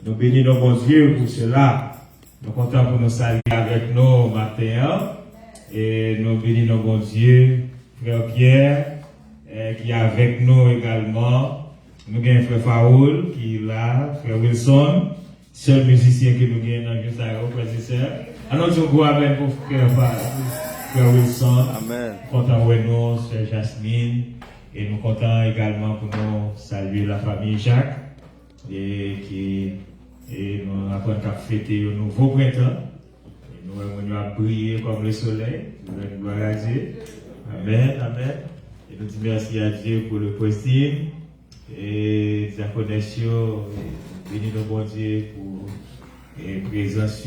Nous bénissons bon Dieu pour cela. Nous sommes contents pour nous saluer avec nous matin. Et nous bénissons bon Dieu, frère Pierre, qui est avec nous également. Nous avons frère Faoul qui est là, frère Wilson, seul musicien que nous avons juste à frères et sœurs. Alors, nous avons avec pour frère Wilson. Amen. Content de nous, sœur Jasmine. Et nous sommes contents également pour nous saluer la famille Jacques. Et nous avons fêté un nouveau printemps. Et nous avons brillé comme le soleil. Nous gloire à Dieu. Amen, amen. Et nous disons merci à Dieu pour le posting. Et la connexion. Bénis nos bon Dieu pour la présence.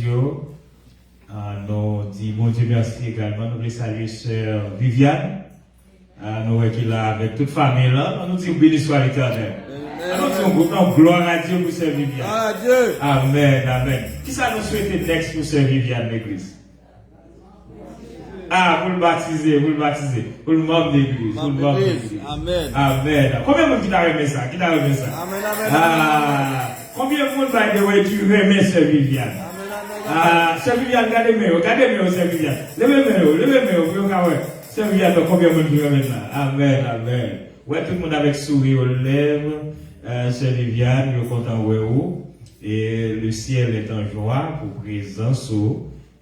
Nous disons bon Dieu merci également. Nous voulons saluer sœur Viviane. Nous voyons qu'il a avec toute famille là. Nous disons béni soit l'Éternel. Nous disons gloire à Dieu pour sœur Viviane. Amen, amen. Qui ça nous souhaite next pour sœur Viviane l'église? Pour le baptiser, pour le membre d'église. Amen. Amen. Combien de monde qui t'a remis ça? Amen, amen. Combien de monde qui remet sœur Viviane? Sœur Viviane, regardez-moi, sœur Viviane. Levez-moi, sœur Viviane, combien de monde qui remet ça? Amen, amen. Ouais, tout le monde avec sourire aux lèvres. Sœur Viviane, nous sommes contents de vous. Et le ciel est en joie pour présence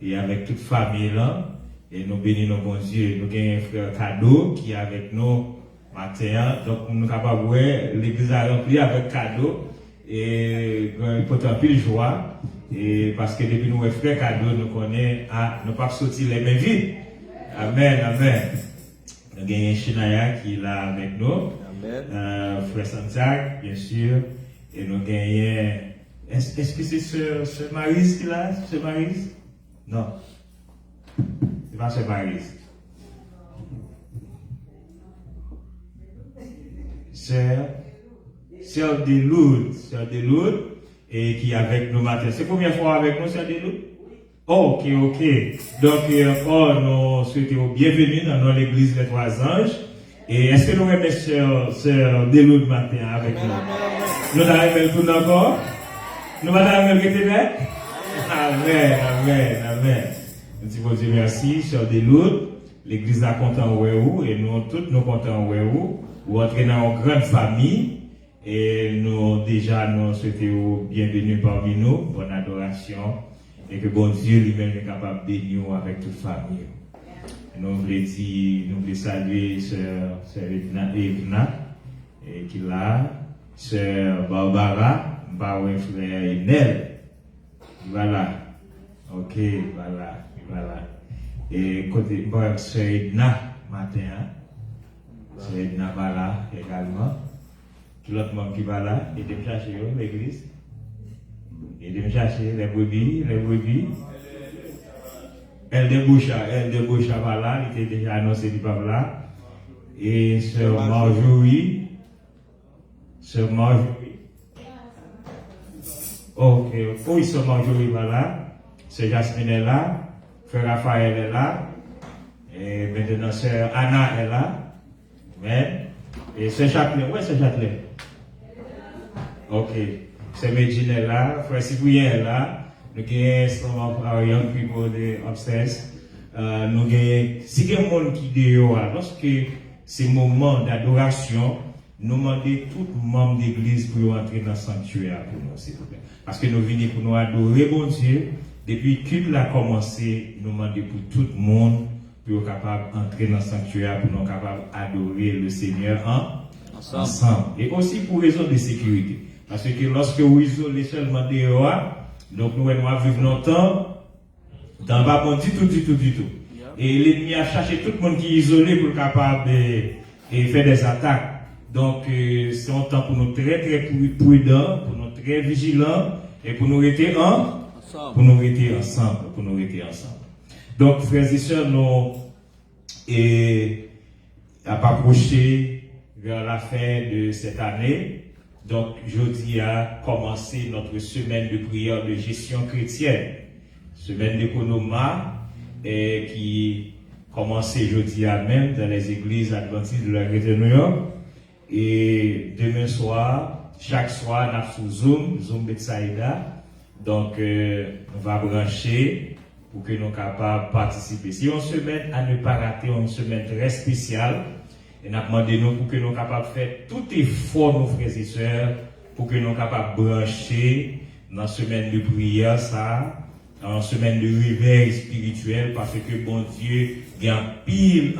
et avec toute famille là. Et nous bénissons bon Dieu. Nous avons un frère cadeau qui est avec nous matin. Donc nous sommes capables de voir l'église a rempli avec cadeau. Et nous avons pile joie. Et parce que depuis nous, frère cadeau, nous connaissons, nous ne pas sortir les mains vides. Amen, amen. Nous avons un Chinaya qui est là avec nous. Frère Santiago, bien sûr. Et nous avons. Est-ce que c'est ce Maryse qui est là? Ce Maryse? Non. C'est pas ce Maryse. Sœur de Lourdes, et qui est avec nous matin. C'est la première fois avec nous, sœur de Lourdes? Oh, ok. Donc, encore, nous souhaitons bienvenue dans l'église des Trois Anges. Et est-ce que nous aimons sœur de Lourdes matin avec nous? Nous avons tout encore? Nous avons été là? Amen. Nous disons Dieu merci, sœur de Lourdes. L'église est contente de vous et nous tous nous contents de vous. Vous entrez dans une grande famille et nous souhaitons bienvenue parmi nous, bonne adoration et que bon Dieu lui-même est capable de bénir avec toute famille. Nous voulons saluer sœur Evna et qui est là, sœur Barbara, frère Enel. Voilà. Ok, voilà. Et côté sœur Edna matin, sœur Edna va là également. Tout l'autre monde qui va là, et de me chercher l'église. Et de me chercher les brebis. Elle déboucha va là, il était déjà annoncé du peuple là. Et sœur Marjorie. Ok. Oui, sœur Marjorie va là. Sœur Jasmine est là. Frère Raphaël est là. Et maintenant, sœur Anna est là. Amen. Et sœur Châtelet. Ouais, sœur Châtelet. Ok. Sœur Medjine est là. Frère Cyprien est là. Nous avons some of our young people upstairs. Nous avons, si il y a des gens qui dehors, lorsque c'est moment d'adoration, nous demandons tout membre d'église pour entrer dans le sanctuaire pour nous, s'il vous plaît. Parce que nous venons pour nous adorer, bon Dieu. Depuis que tout a commencé, nous demandons pour tout le monde pour être capable d'entrer dans le sanctuaire, pour nous capable d'adorer le Seigneur ensemble. Et aussi pour raison de sécurité. Parce que lorsque vous isolez seulement dehors, donc nous allons vivre longtemps dans pas bon du tout. Et l'ennemi a cherché tout le monde qui est isolé pour être capable de faire des attaques. Donc c'est un temps pour nous très prudents, pour nous très vigilants et pour nous rester ensemble. Donc frères et sœurs, nous approché vers la fin de cette année. Donc, jeudi a commencé notre semaine de prière de gestion chrétienne, semaine d'économie, qui commençait jeudi à même dans les églises adventistes de la Grande New York. Et demain soir, chaque soir, nous avons sur Zoom Betsaïda. Donc, on va brancher pour que nous soyons capables de participer. Si on se met à ne pas rater une semaine très spéciale, et nous demandé nous pour que nous soyons capables de faire tout effort, nos frères et sœurs, pour que nous soyons capables de brancher dans la semaine de prière, ça, dans la semaine de réveil spirituel, parce que bon Dieu, il y a un pile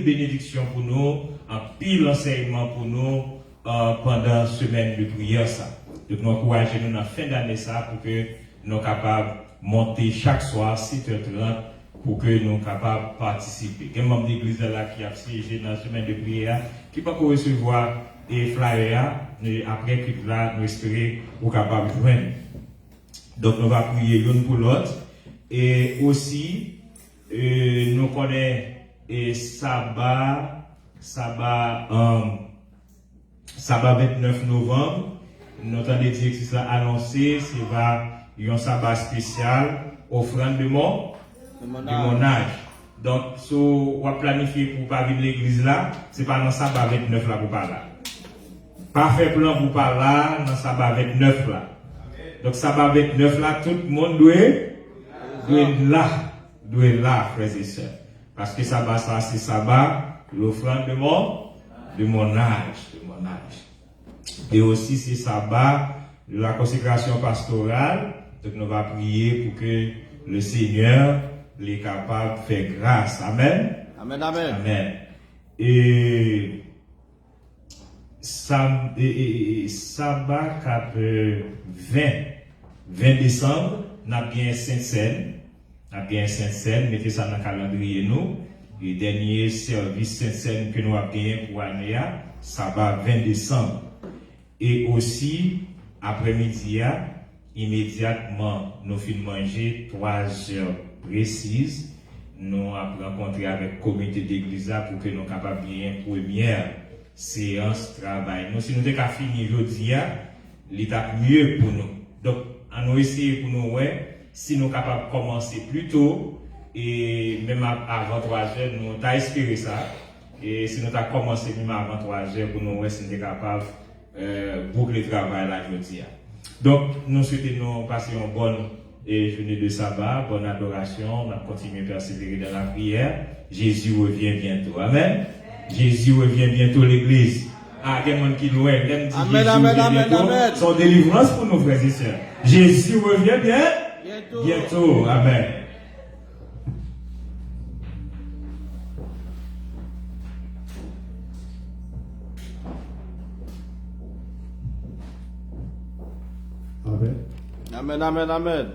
bénédiction pour nous, un pile enseignement pour nous pendant la semaine de prière, ça. Donc, nous encourageons nous dans la fin d'année, ça, pour que nous soyons capables de monter chaque soir, 7h30, pour que nous soyons capables de participer. Il y a un membre d'église là qui a siégé dans la semaine de prière, qui peut recevoir des flyers, après que là, nous espérons nous capables de joindre. Donc, nous allons prier l'une pour l'autre. Et aussi, nous connaissons Sabbat 29 novembre. Nous avons dit que c'est ça annoncé, c'est un sabbat spécial, offrande de mon âge. Donc, si on planifié pour pas venir l'église là, c'est pas dans sabbat 29 là pour pas là. Pas fait plan pour pas là, dans sabbat 29 là. Donc, sabbat 29 là, tout le monde doit là, frères et sœurs. Parce que sabbat ça, c'est sabbat, l'offrande de mon âge. Et aussi, c'est sabbat, la consécration pastorale. Donc, nous allons prier pour que le Seigneur est capable de faire grâce. Amen. Amen, amen. Amen. Et sabbat 20 décembre, nous avons bien Sainte-Seine. Mettez ça dans le calendrier, nous. Le dernier service Sainte-Seine que nous avons gagné pour l'année, sabbat 20 décembre. Et aussi, après-midi, immédiatement, nous finissons manger 3 heures précises. Nous avons rencontré avec le comité d'église pour que nous soyons capables de faire une première séance de travail. Nous, si nous avons fini aujourd'hui, l'état mieux pour nous. Donc, on va essayer pour nous, si nous sommes capables de commencer plus tôt, et même avant 3 heures, nous avons espéré ça. Et si nous avons commencé même avant 3 heures, pour nous, si nous sommes capables boucler le travail là aujourd'hui. Donc, nous souhaitons nous passer une bonne journée de sabbat, bonne adoration, on va continuer à persévérer dans la prière. Jésus revient bientôt. Amen. Jésus revient bientôt l'église. Ah, il y a des gens qui loin. Amen. Son délivrance pour nos frères et sœurs. Jésus revient bientôt. Amen. Amen, amen, amen.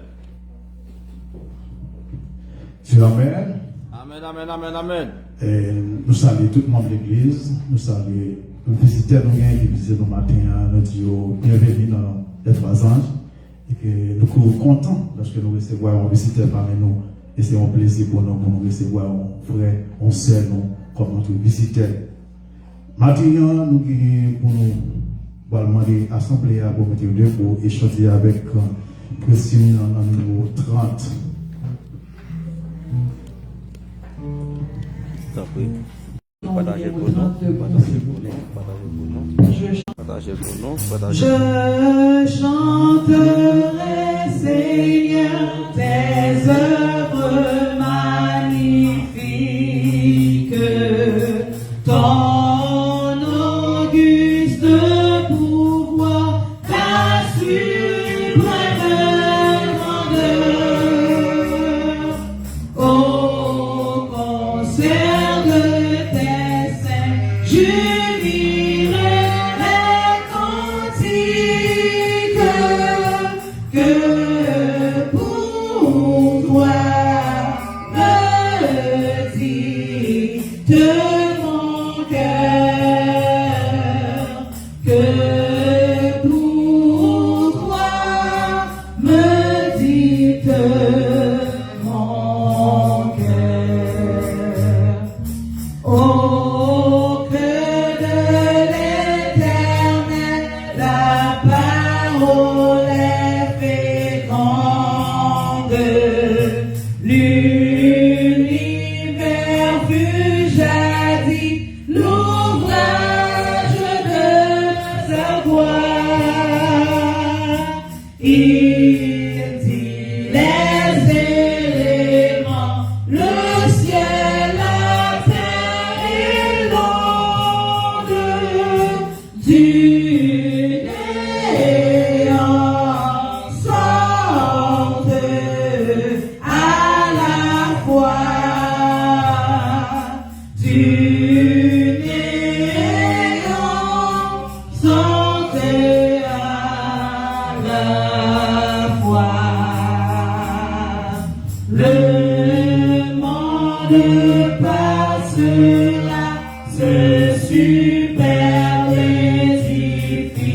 Dieu amen. Amen, amen, amen, amen. Et nous saluons tout le monde de l'église. Nous saluons les visiteurs qui visitent nos matins. Nous disons bienvenue dans les 3 anges. Et que nous sommes contents lorsque nous recevons un visiteur parmi nous. Et c'est un plaisir pour nous recevoir un frère, un sœur, comme notre visiteur. Maintenant, nous pour nous demander à l'Assemblée pour mettre pour échanger avec Christine en numéro 30. Partagez pour nous. Je chanterai, Seigneur, tes œuvres magnifiques, ton auguste pouvoir, ta suprême grandeur. Au concert de tes saints, je lirai les cantiques que pour toi me dicte mon cœur, que pour toi me dicte mon cœur. Au cœur de l'Éternel, la parole est féconde. L'univers fut jadis l'ouvrage de Il dit les éléments, le ciel, la terre et l'onde du néant sortent à la fois du néant sortent à la fois. Le monde passera, ce superbe édifice.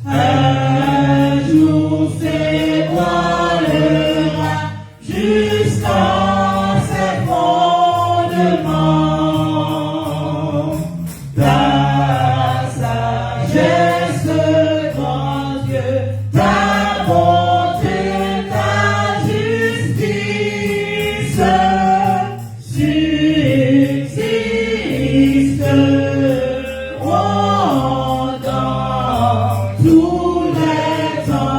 Un jour s'étoilera jusqu'à ses fondements. Ta sagesse, grand Dieu, ta bonté, ta justice subsisteront dans tous les temps.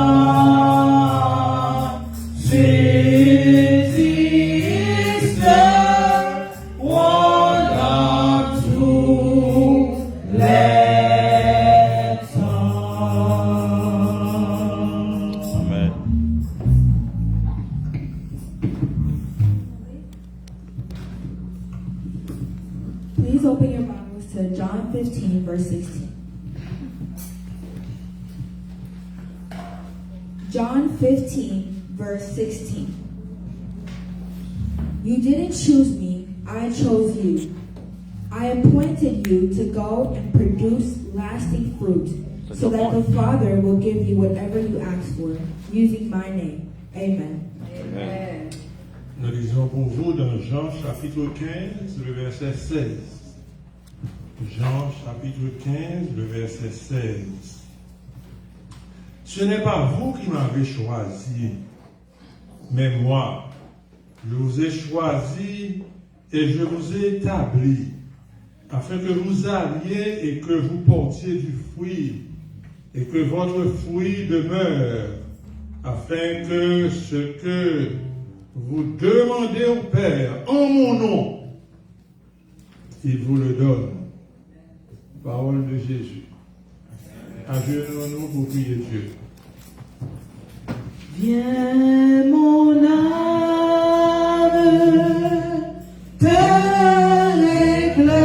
Subsisteront dans tous les temps. Amen. Please open your Bibles to John 15, verse 16. John 15, verse 16. You didn't choose me, I chose you. I appointed you to go and produce lasting fruit, so that the Father will give you whatever you ask for, using my name. Amen. Amen. Nous lisons pour vous dans Jean chapitre 15, le verset 16. Jean chapitre 15, le verset 16. Ce n'est pas vous qui m'avez choisi, mais moi. Je vous ai choisi et je vous ai établi, afin que vous alliez et que vous portiez du fruit, et que votre fruit demeure, afin que ce que vous demandez au Père en mon nom, il vous le donne. Parole de Jésus. Agenouillons-nous pour prier Dieu. Viens mon âme, te réclame,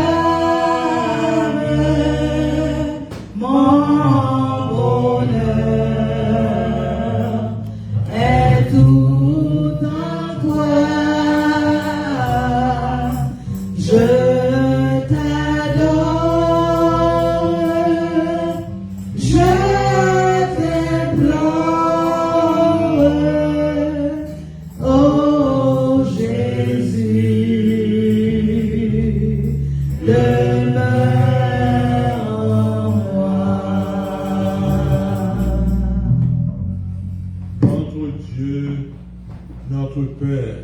mon bonheur est tout en toi. Je t'adore, je t'implore, oh Jésus, demeure en moi. Notre Dieu, notre Père,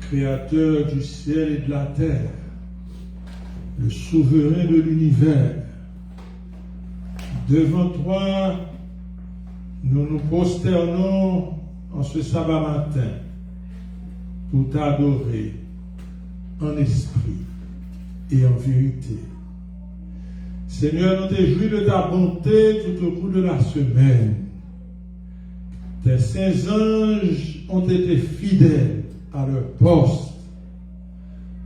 Créateur du ciel et de la terre, le souverain de l'univers, devant toi, nous nous prosternons en ce sabbat matin pour t'adorer en esprit et en vérité. Seigneur, nous te jouis de ta bonté tout au cours de la semaine. Tes saints anges ont été fidèles à leur poste.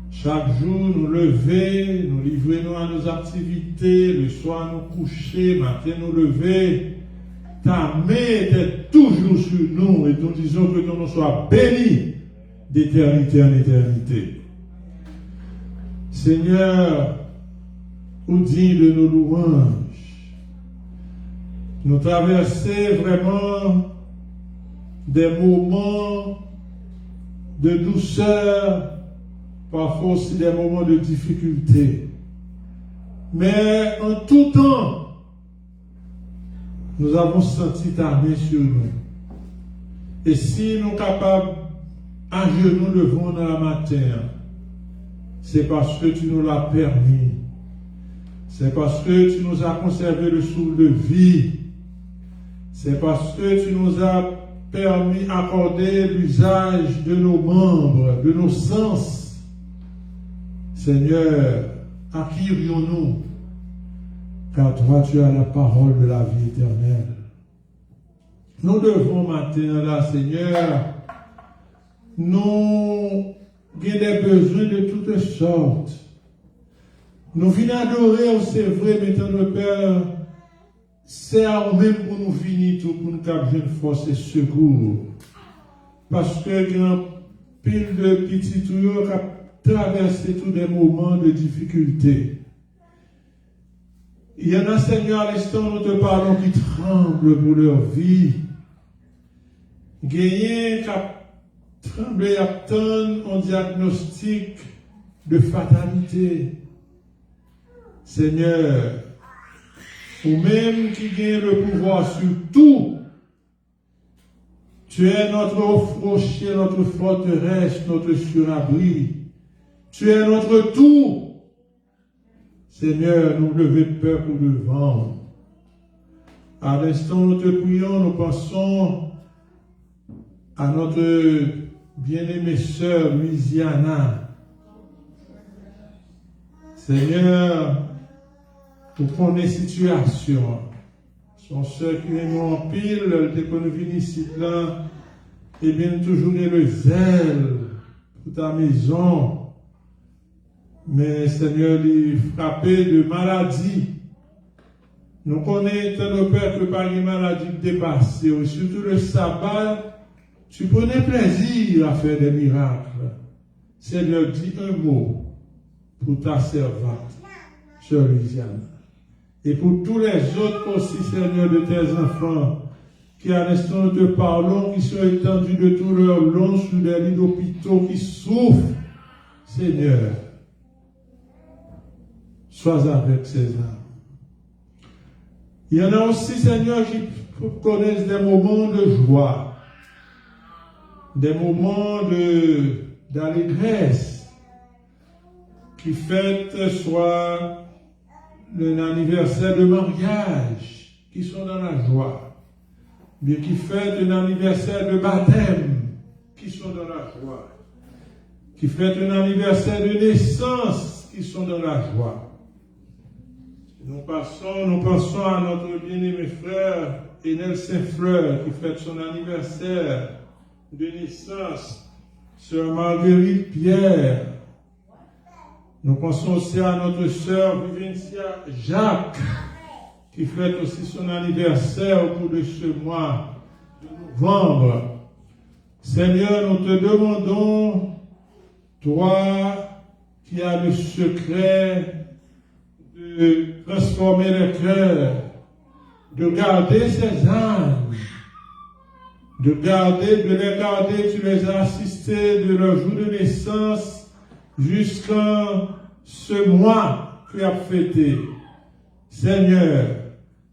Chaque jour, nous lever, nous livrer à nos activités, le soir, nous coucher, matin, nous lever. Ta main était toujours sur nous et nous disons que nous soyons bénis d'éternité en éternité. Seigneur, ou digne de nos louanges, nous traversons vraiment des moments de douceur, parfois aussi des moments de difficulté. Mais en tout temps, nous avons senti ta main sur nous. Et si nous sommes capables, à genoux devant dans la matin, c'est parce que tu nous l'as permis. C'est parce que tu nous as conservé le souffle de vie. C'est parce que tu nous as permis d'accorder l'usage de nos membres, de nos sens. Seigneur, à qui irions-nous? Car toi, tu as la parole de la vie éternelle. Nous devons maintenant, là, Seigneur, nous avons des besoins de toutes sortes. Nous venons adorer, c'est vrai, maintenant, le Père, c'est à nous-mêmes pour nous finir tout, pour nous capter force et secours. Parce que il y a un pile de petits tuyaux qui ont traversé tous des moments de difficulté. Il y en a, Seigneur, à l'instant, nous te parlons, qui tremblent pour leur vie. Gagné, qui tremblent et attendent un diagnostic de fatalité. Seigneur, ou même qui gagne le pouvoir sur tout, tu es notre rocher, notre forteresse, notre surabri. Tu es notre tout. Seigneur, nous levons de peur pour devant. À l'instant, nous te prions, nous pensons à notre bien-aimée sœur Louisiana. Seigneur, pour prendre les situations, son sœur qui est nous en pile, dès qu'on vient ici, là, et bien toujours le zèle pour ta maison. Mais Seigneur, il est frappé de maladie. Nous connaissons nos pères que par les maladies dépassées, surtout le sabbat, tu prenais plaisir à faire des miracles. Seigneur, dis un mot pour ta servante, sœur Louisiane. Et pour tous les autres aussi, Seigneur, de tes enfants, qui à l'instant nous te parlons, qui sont étendus de tout leur long sur des lits d'hôpitaux, qui souffrent, Seigneur, sois avec ces âmes. Il y en a aussi, Seigneur, qui connaissent des moments de joie, des moments d'allégresse, qui fêtent soit l'anniversaire de mariage, qui sont dans la joie, mais qui fêtent un anniversaire de baptême, qui sont dans la joie, qui fêtent un anniversaire de naissance, qui sont dans la joie. Nous pensons à notre bien-aimé frère Enel Saint-Fleur, qui fête son anniversaire de naissance, sœur Marguerite Pierre. Nous pensons aussi à notre sœur Vivencia Jacques, qui fête aussi son anniversaire au cours de ce mois de novembre. Seigneur, nous te demandons, toi qui as le secret de transformer les cœurs, de garder ces âmes, de les garder, tu les as assistés de leur jour de naissance jusqu'à ce mois que tu as fêté. Seigneur,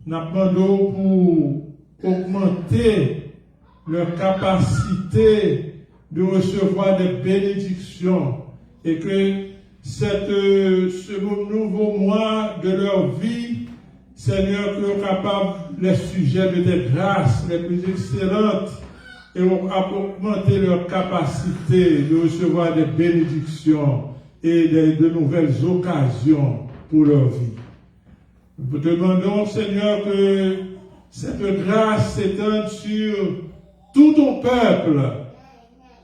nous demandons pour augmenter leur capacité de recevoir des bénédictions et que ce nouveau mois de leur vie, Seigneur, que nous capables les sujets de tes grâces les plus excellentes et augmenter leur capacité de recevoir des bénédictions et de nouvelles occasions pour leur vie. Nous te demandons, Seigneur, que cette grâce s'étende sur tout ton peuple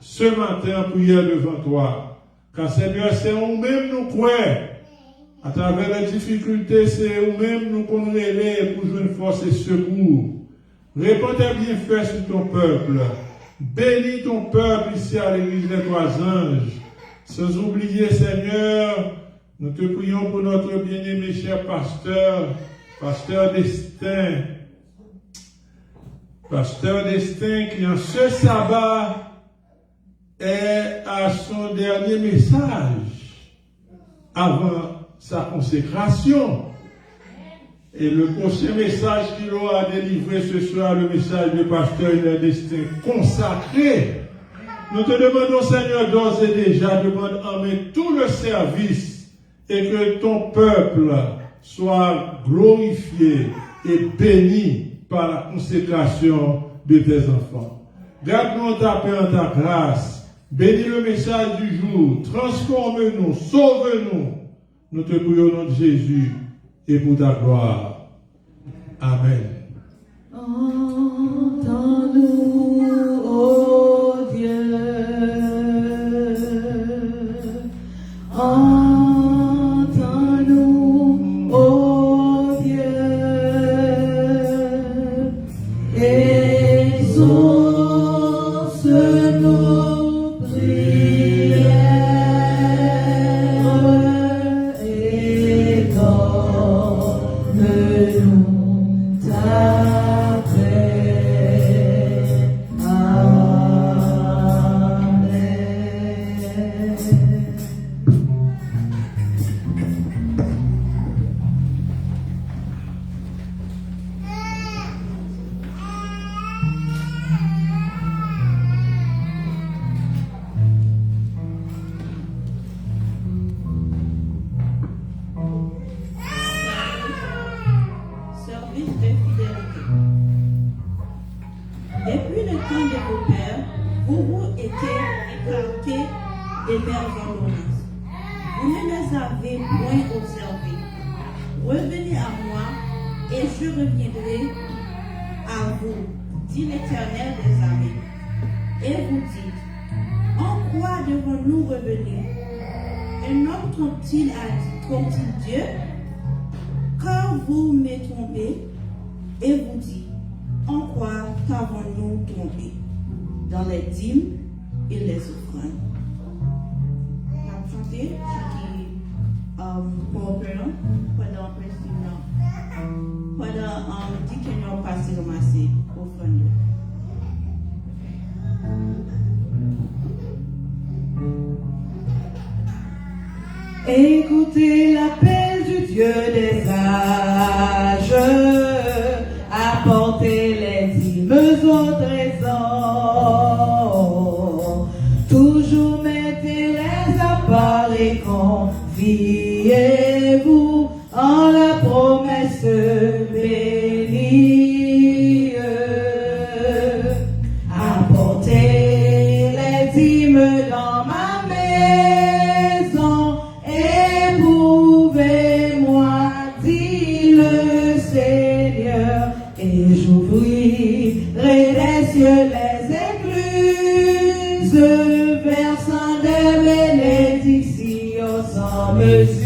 ce matin en prière devant toi. Car Seigneur, c'est nous-mêmes nous croyons. À travers les difficultés, c'est nous-mêmes nous qu'on relève pour jouer une force et secours. Réponds tes bienfaits sur ton peuple. Bénis ton peuple ici à l'église des Trois Anges. Sans oublier, Seigneur, nous te prions pour notre bien-aimé cher pasteur, pasteur Destin. Pasteur Destin qui en ce sabbat est à son dernier message avant sa consécration. Et le prochain message qu'il aura délivré ce soir, le message du pasteur Destin consacré. Nous te demandons, Seigneur, d'ores et déjà de prendre en main tout le service et que ton peuple sois glorifié et béni par la consécration de tes enfants. Garde-nous en ta paix, en ta grâce. Bénis le message du jour. Transforme-nous, sauve-nous. Nous te prions au nom de Jésus et pour ta gloire. Amen. Entends-nous, ô Dieu. Entends-nous, ô Dieu. Exauce nos prières et donne-nous ta paix. Amen. Service de fidélité. Depuis le temps de vos pères, vous vous étiez écartés des mères ordonnances. Vous ne les avez point observées. Revenez à moi et je reviendrai à vous, dit l'Éternel des armées. Et vous dites, en quoi devons-nous revenir? Un homme trompe-t-il Dieu? Car vous me trompez et vous dites, en quoi t'avons-nous trompé? Dans les dîmes et les offrandes. On a chanté pendant dit que nous passé ramasser offrande. Écoutez l'appel du Dieu des âges, apportez les dîmes au trésor, toujours mettez-les à part et confiez-vous en la promesse bénie. Apportez les dîmes dans ma maison, éprouvez-moi, dit le Seigneur, et j'ouvrirai les cieux, les écluses, versant des bénédictions sans mesure.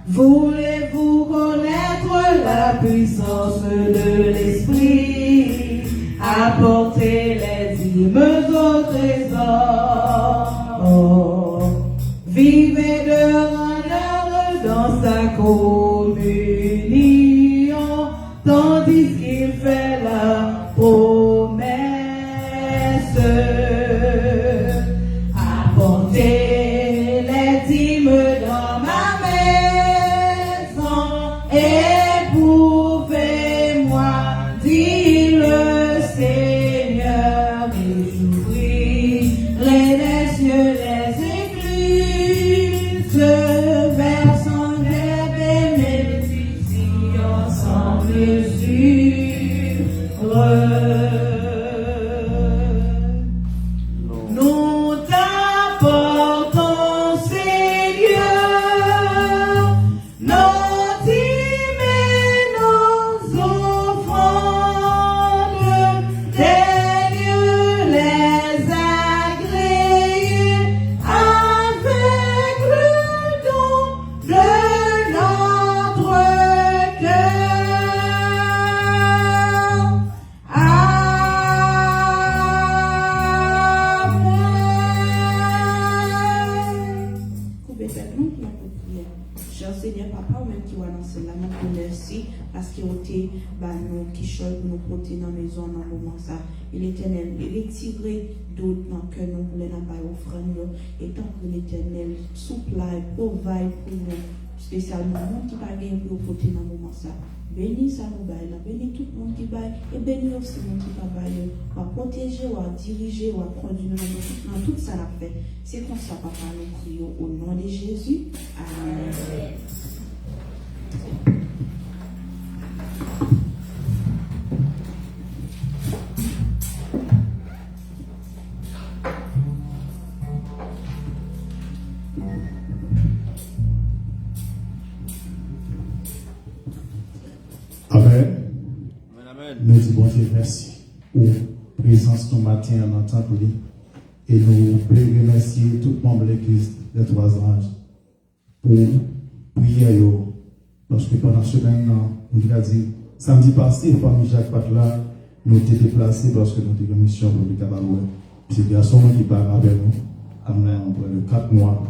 Voulez-vous connaître la puissance de l'Esprit? Apportez les dîmes au trésor. Vivez de honneur dans sa communion, tandis qu'il fait la promesse. Apportez les dîmes dans ma maison, éprouvez-moi, dit le Seigneur, et j'ouvrirai les cieux, les écluses, versant des bénédictions sans mesure. Nous t'apportons, Seigneur, nos dîmes et nos offrandes, daigne les agréer avec le don de notre cœur. Amen. Coupez nous pour notre prière. Cher Seigneur, Papa, ou même qui va lancer la main pour merci, parce que vous êtes nous qui choix pour nous porter dans la maison dans le moment ça. Et l'Éternel, retirer d'autres dans que nous voulons pas offrir, et tant que l'Éternel souple et provide pour nous. spécialement le monde qui va gagner pour côté dans le moment ça. Bénis ça nous bail, bénis tout le monde qui bail, et bénis aussi le monde qui va bail, va protéger, va diriger, va conduire dans tout ça la fait. C'est comme ça, papa, nous prions au nom de Jésus. Amen. Amen. Amen. Nous disons, bon Dieu, merci pour la présence ce matin dans le temple. Et nous voulons remercier tout le membre de l'église des Trois Anges pour prier. Parce que pendant ce semaine, nous avons dit, samedi passé, la famille Jacques Patla, nous avons été déplacés parce que nous avons une mission pour le Cabarouet. C'est le garçon qui parle avec nous pendant le 4 mois.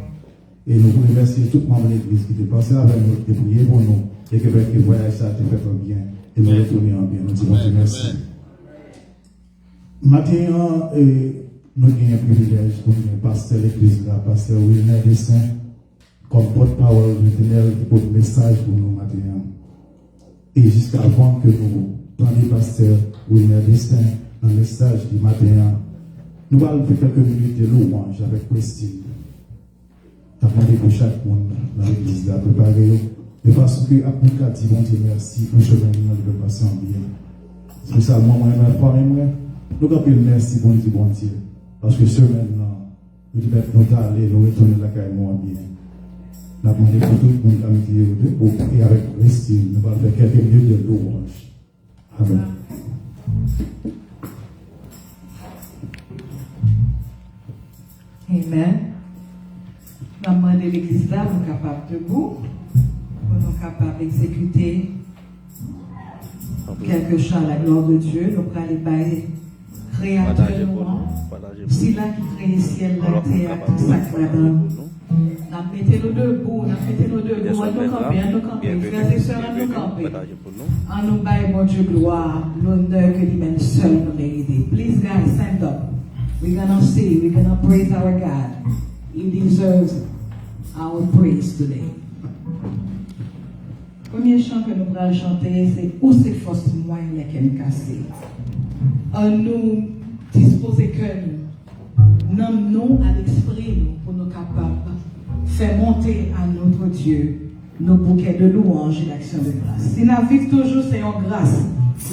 Et nous voulons remercier tout le membre de l'église qui était passé avec nous, qui prié pour nous. Et que le voyage a été fait en bien. Et nous retournons en bien. Nous disons merci. Maintenant, nous avons un privilège pour le pasteur de l'église, le pasteur Wilner Destin, comme porte-parole de l'Éternel pour le message pour nous maintenant. Et jusqu'avant que nous prenions le pasteur Wilner Destin dans le message du matin, nous allons faire quelques minutes de louange avec Christine. Nous avons demandé pour chaque monde dans l'église de préparer. De façon que, après qu'on dit, bon Dieu, merci pour ce chemin de passer en bien. Spécialement, moi, ma famille, nous avons merci, bon Dieu. Parce que ce maintenant, nous devons aller, nous retourner la caille, moi, bien. Nous avons demandé pour tout le monde, amitié, et avec Christine, nous allons faire quelques minutes de louange. Amen. Amen. Nous avons demandé l'église là, nous sommes capables de debout. Nous sommes capables d'exécuter quelque chose à la gloire de Dieu. Nous allons aller bailler créateur si là qui crée le ciel, la terre, tout ça qui va dans nous. Nous mettons nos debout, nous camper, frères et sœurs, nous camper. En nous bailler, mon Dieu, gloire, l'honneur que lui-même seul nous mérite. Please, guys, stand up. We're gonna sing, we're gonna praise our God. He deserves our praise today. Premier chant que nous allons chanter, c'est Où c'est force moyen lesquelles casser. En nous disposer que nous, nommons à l'esprit pour nous capables de faire monter à notre Dieu nos bouquets de louanges et d'actions de grâce. Si nous vivons toujours, c'est en grâce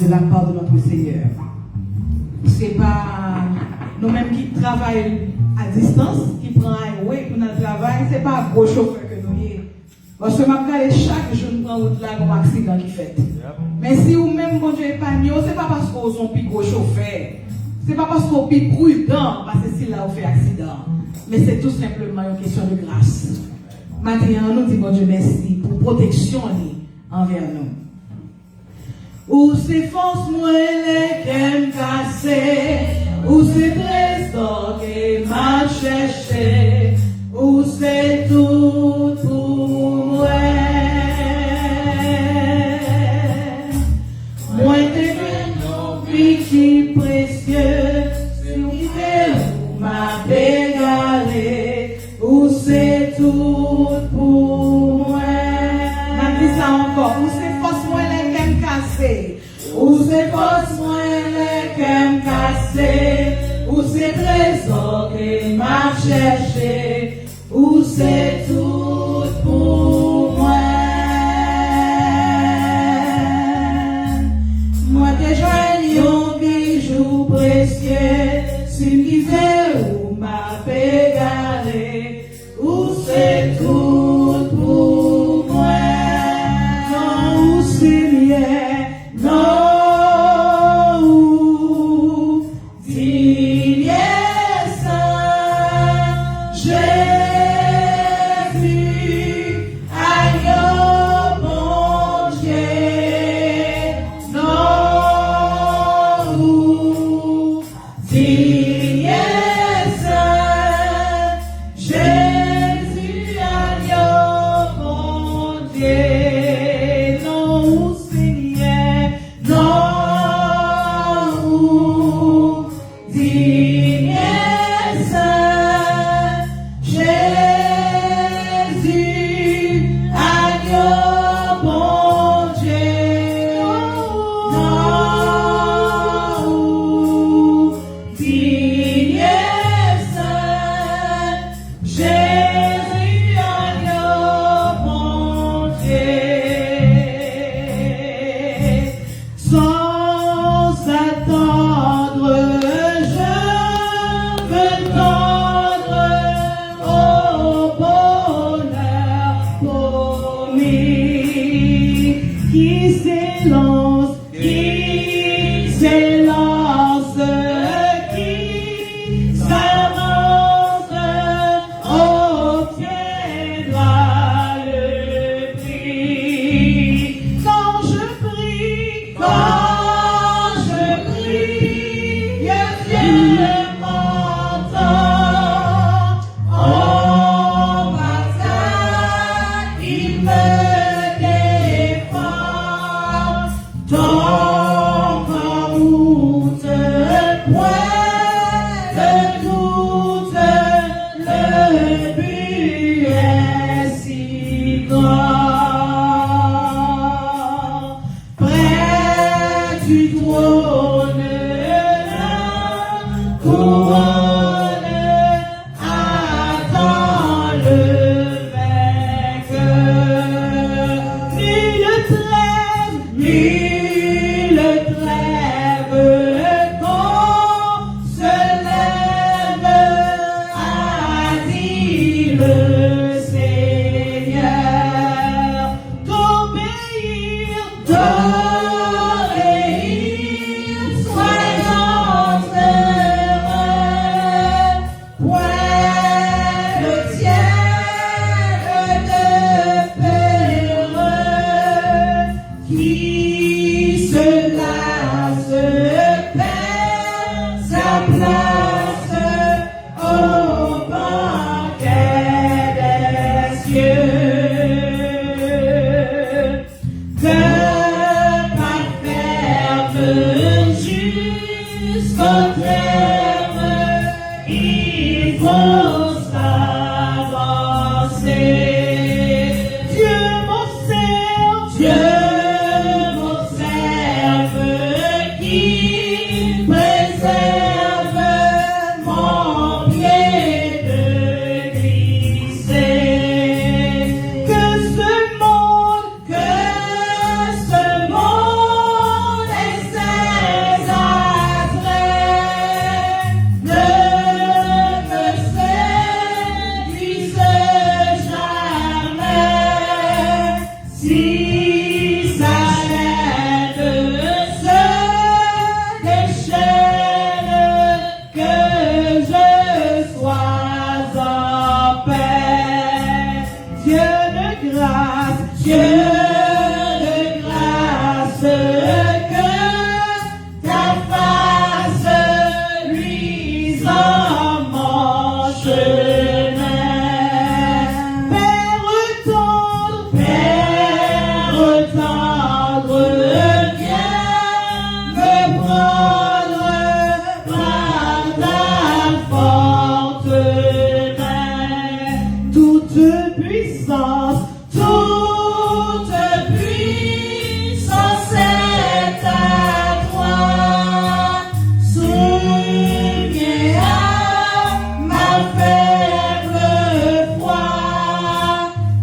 de la part de notre Seigneur. Ce n'est pas nous-mêmes qui travaillons à distance, qui prennent un highway pour notre travail, ce n'est pas un gros chauffeur que nous y est. Parce que chaque jour, nous prenons route là comme accident qui fait. Mais si vous-même, bon Dieu, épargne, ce n'est pas parce qu'on est un plus gros chauffeur. Ce n'est pas parce qu'on est plus prudent, parce que si là, on fait accident. Mais c'est tout simplement une question de grâce. Maintenant, nous disons, bon Dieu, merci pour protection envers nous. Où c'est force moi les qu'aime casser, où c'est trésor qui m'a cherché, où c'est tout pour moi. Moi t'es un qui précieux, si vous vous m'a dégalé, où c'est tout pour moi. On dit ça encore, où c'est force moi les qu'aime casser, où c'est force moi les qu'aime casser, où c'est trésor qui m'a cherché, où c'est tout pour moi. Moi déjà un bijou précieux, si m'y ou m'a pégalé, où c'est tout pour moi. Non, où c'est bien, non, où dis ça, Jésus. qui s'élance, qui s'élance, qui s'avance, obtiendra le prix. Quand je prie, Dieu m'entend. En bataille, il me défend. Tant qu'en route, point de doute, le but est si grand. Près du trône, la couronne attend le vainqueur. Nul trêve, qu'on se lève, a dit le Seigneur. D'obéir, soyons heureux, point de tiers de peureux, qui se lasse perd sa place au banquet des cieux. De par ferme jusqu'au terme, il faut s'avancer. Dieu m'observe, qui préserve mon pied de glisser. Que ce monde et ses attraits ne me séduisent jamais. Si sa chaîne se déchaîne, que je sois en paix. Dieu de grâce, que ta face luise en mon chemin. Père tendre, viens me prendre par ta forte main. Toute puissance est à toi. Souviens à ma faible foi,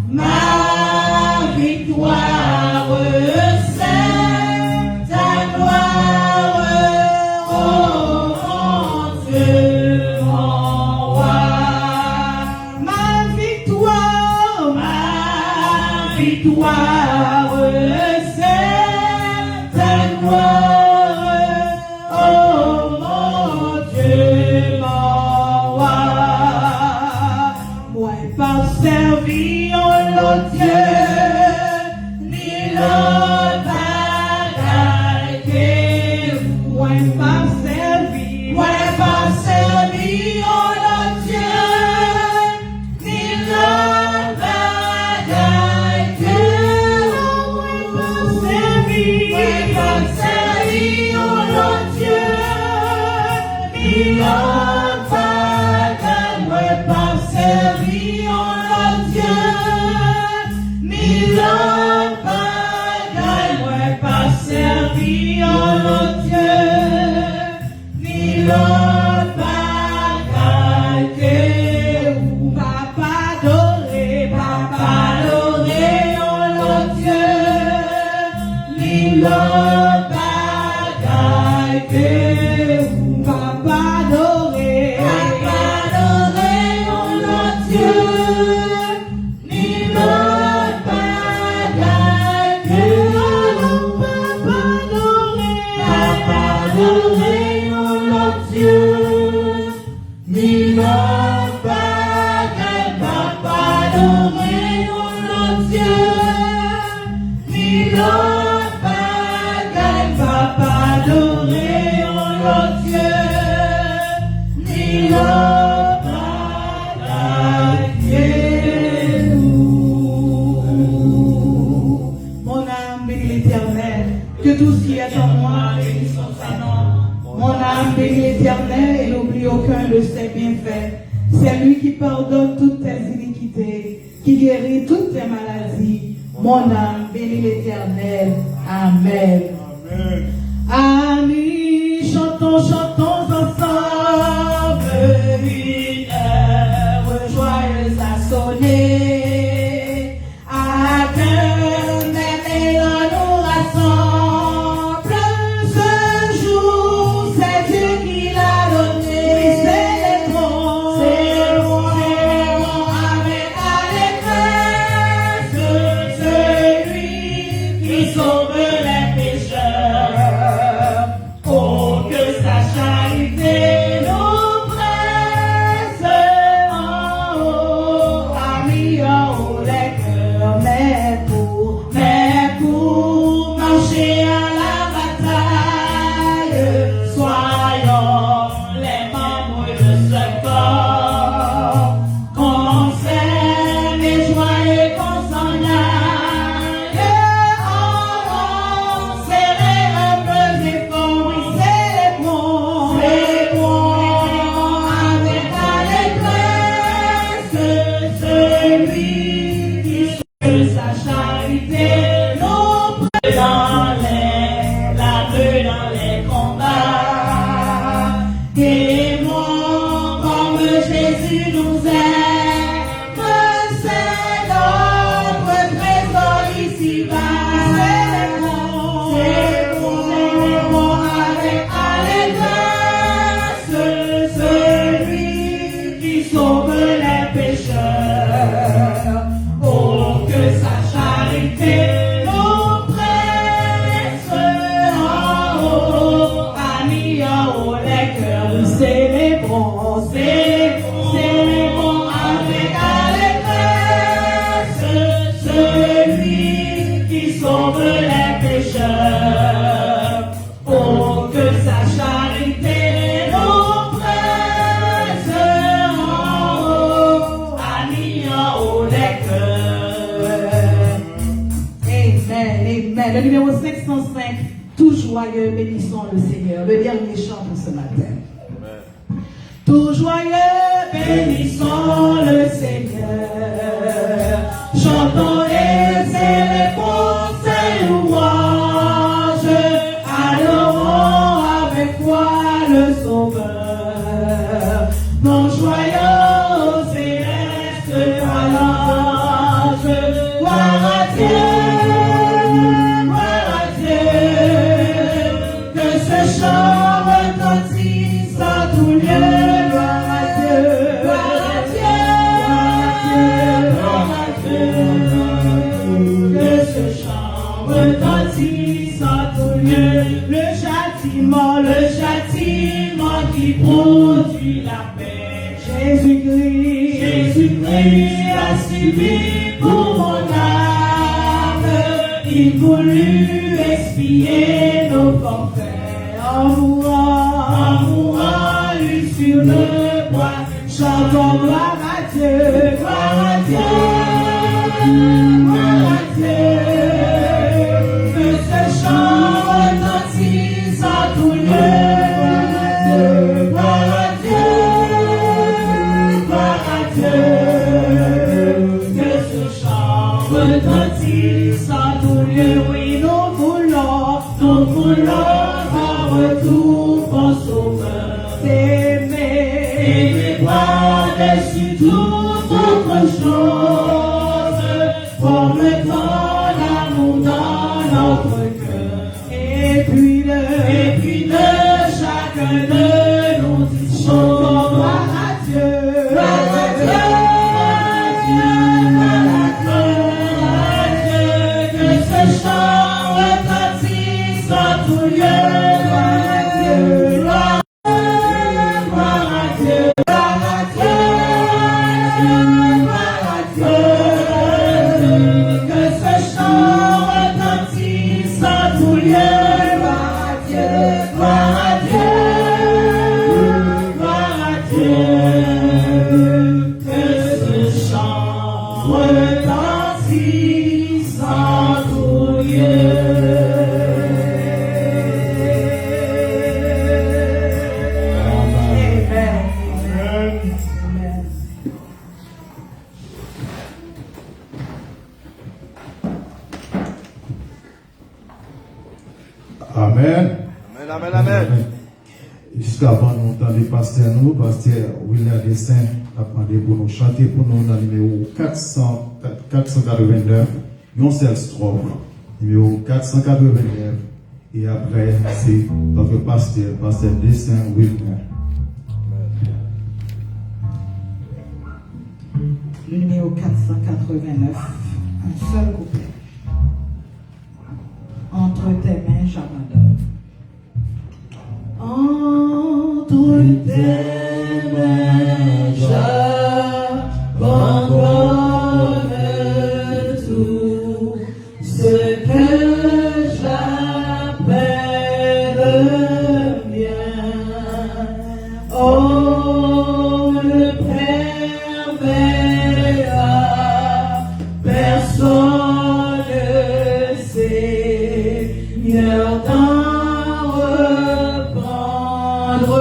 ma victoire, c'est ta gloire, ô mon Dieu, mon roi. Ma victoire, c'est ta gloire, ô mon Dieu, mon roi. Moi pas servi en l'autre Dieu, ni l'autre bagaille que vous. Moi pas servi en l'autre Dieu, ni l'autre bagaille que vous. Moi pas servi en l'autre Dieu, ni l'autre bagaille. Moi pas servi en l'autre Dieu, ni l'autre bagaille. Moi pas servi en l'autre Dieu, ni l'autre bagaille que vous. Papa adoré en l'autre Dieu, ni l'autre bagaille que vous. Papa adoré en l'autre Dieu, ni l'autre bagaille que vous. Que tout ce qui est en moi bénisse son Saint-Nom. Mon âme bénit l'Éternel et n'oublie aucun de ses bienfaits. C'est lui qui pardonne toutes tes iniquités, qui guérit toutes tes maladies. Mon âme bénit l'Éternel. Amen. Amis, chantons, chantons ensemble une heure joyeuse à sonner. À cœur même nous rassemble. Ce jour, c'est Dieu qui l'a donné. Célébrons, célébrons avec allégresse celui qui sauve les pécheurs. Oh, que sa charité nous presse en haut, amis en haut les cœurs, mais pour marcher à la bataille, soyons les membres de ce corps, qu'on s'aime et joyeux qu'on s'en aille, en serrer un peu les forts, oui, célébrons avec allégresse celui qui sauve sa charité nous prête dans les combats. Aimons comme Jésus nous aime, c'est notre trésor ici-bas. Célébrons avec allégresse celui qui sauve les pécheurs. Oh, que sa charité nous presse en haut, amis en haut les cœurs. Nous célébrons avec allégresse celui qui sauve les pécheurs. Oh, que sa charité nous presse en haut, amis en haut les cœurs. Amen, amen. Le numéro 505, tout joyeux, bénissons le Seigneur. Le dernier chant pour ce matin. Tout joyeux, bénissons le Seigneur. Chantons et célébrons ses louanges. Adorons avec foi le Sauveur. Non joyeux, céleste louange. Gloire à Dieu, gloire à Dieu. Que ce chant retentisse en tout lieu. Le châtiment qui produit la paix. Jésus-Christ a subi pour mon âme. Il voulut expier nos forfaits en mourant lui sur le bois. Chantons gloire à Dieu, gloire à Dieu, gloire à Dieu. Que ce chant retentisse en tout lieu. Retentisse en tout lieu, oui, nous voulons en retour pour Sauveur. Aimer par-dessus toute autre chose, comme ton amour dans notre cœur. Et puis de chacun de nous disons gloire à Dieu, gloire à Dieu. Gloire à Dieu, Amen. Amen, amen, amen. Juste avant nous entendre pasteur William Dessin a demandé pour nous chanter pour nous dans le numéro 489, une seule strophe, numéro 489, et après c'est notre pasteur Dessin William. Le numéro 489, un seul couplet. Entre tes mains, j'abandonne. Entre tes mains, j'abandonne tout ce que j'appelle bien. Oh, le Père verra, personne ne Seigneur d'en reprendre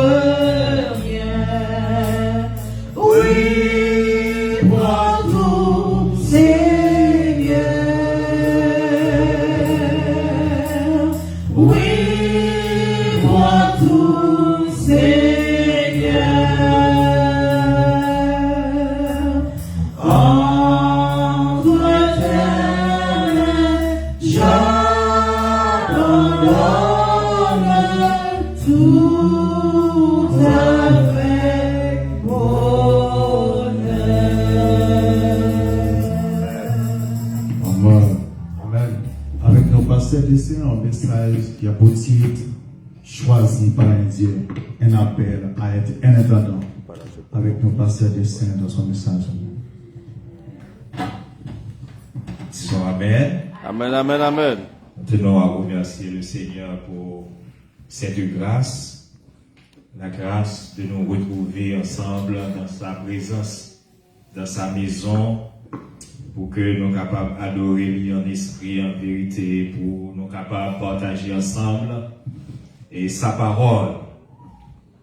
rien. Oui, prends tout, Seigneur. Oui, prends tout, Seigneur. Entre tes mains, j'abandonne tout avec bonheur. Amen. Amen. Avec nos pasteurs d'ici, un message qui a pour titre choisi par un Dieu, un appel à être un intendant. Avec nos pasteurs d'ici dans son message. Disons Amen. Amen, amen, amen. Nous tenons à remercier le Seigneur pour cette grâce, la grâce de nous retrouver ensemble dans sa présence, dans sa maison, pour que nous soyons capables d'adorer lui en esprit, en vérité, pour nous capables de partager ensemble et sa parole.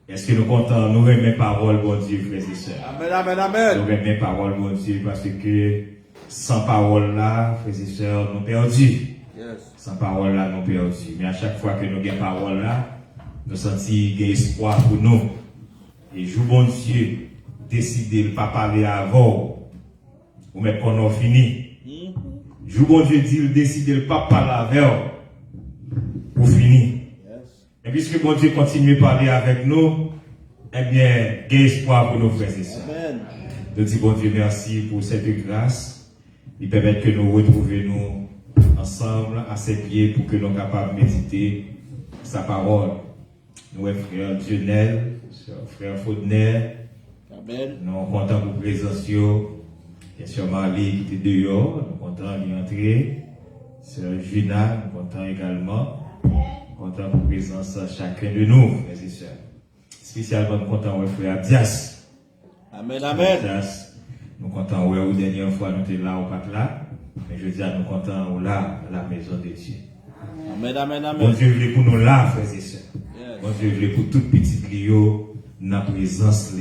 Est-ce que nous comptons, nous remettons parole, bon Dieu, frères et sœurs? Amen, amen, amen. Nous remettons parole, bon Dieu, parce que sans parole là, frères et sœurs, nous perdus. Yes. Sans parole là, nous perdus. Mais à chaque fois que nous avons parole là, nous sentons qu'il y a espoir pour nous. Et jour bon Dieu, décider de ne pas parler avant, ou même qu'on a fini. Jour bon Dieu dit, décider de ne pas parler avant, pour finir. Et puisque bon Dieu continue de parler avec nous, eh bien, il y a espoir pour nos frères et sœurs. Amen. Nous disons bon Dieu merci pour cette grâce. Il permet que nous retrouvions ensemble à ses pieds pour que nous soyons capables de méditer sa parole. Nous, frère Dionel, frère Faudner, Amen. nous sommes contents pour présence. Bien sûr, Marley qui était dehors, nous sommes contents d'y entrer. Sœur Juna, nous sommes contents également. Content pour présence à chacun de nous, frères et sœurs. Spécialement content pour frère Dias. Amen, amen. Dias, nous comptons ouais, la dernière fois nous étions là ou pas là, mais je dis à nous comptons là, à la maison de Dieu. Amen, amen, Bon amen. Dieu voulait pour nous là, frères et sœurs. Yes. Bon Dieu voulait pour toute petite Lio, dans la présence.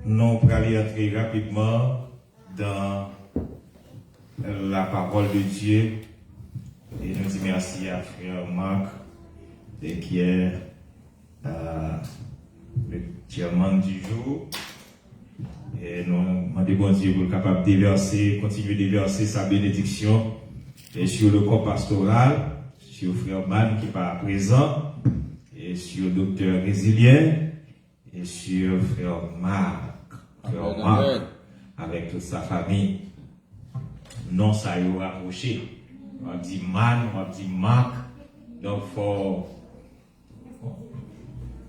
Nous allons aller entrer rapidement dans la parole de Dieu. Et nous disons merci à frère Marc, qui est le chairman du jour. Et nous demandons bon Dieu pour être capable de déverser, continuer de déverser sa bénédiction et sur le corps pastoral, sur frère Man qui n'est pas présent, et sur le docteur Résilien, et sur frère Marc, Amen, amen. avec toute sa famille. Non, ça y est rapproché. On dit Man, on dit Marc. Donc, faut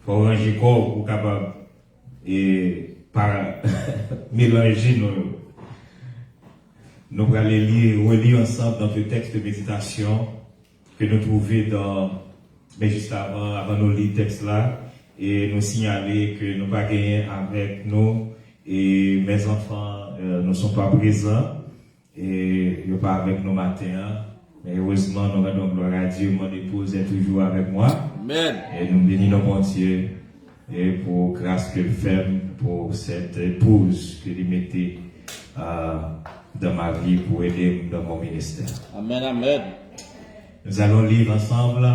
ranger corps pour capable et par mélanger nous allons relire ensemble dans le texte de méditation que nous trouvons dans, mais juste avant nous lire le texte là, et nous signaler que nous pas gagner avec nous et mes enfants ne sont pas présents et ils ne sont pas avec nous matin. Mais heureusement, nous rendons gloire à Dieu. Mon épouse est toujours avec moi. Amen. Et nous bénissons mon Dieu et pour grâce qu'il fait pour cette épouse que il mettait dans ma vie pour aider dans mon ministère. Amen, amen. Nous allons lire ensemble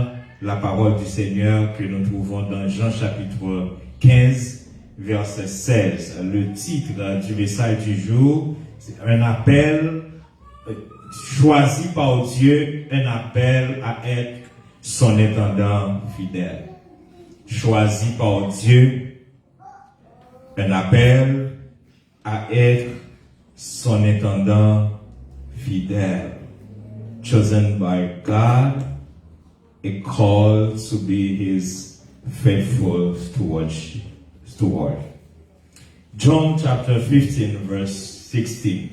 la parole du Seigneur que nous trouvons dans Jean chapitre 15, verset 16. Le titre du message du jour, c'est un appel choisi par Dieu, un appel à être son intendant fidèle. Choisi par Dieu, un appel à être son intendant fidèle. Chosen by God, a call to be his faithful steward. John chapter 15 verse 16.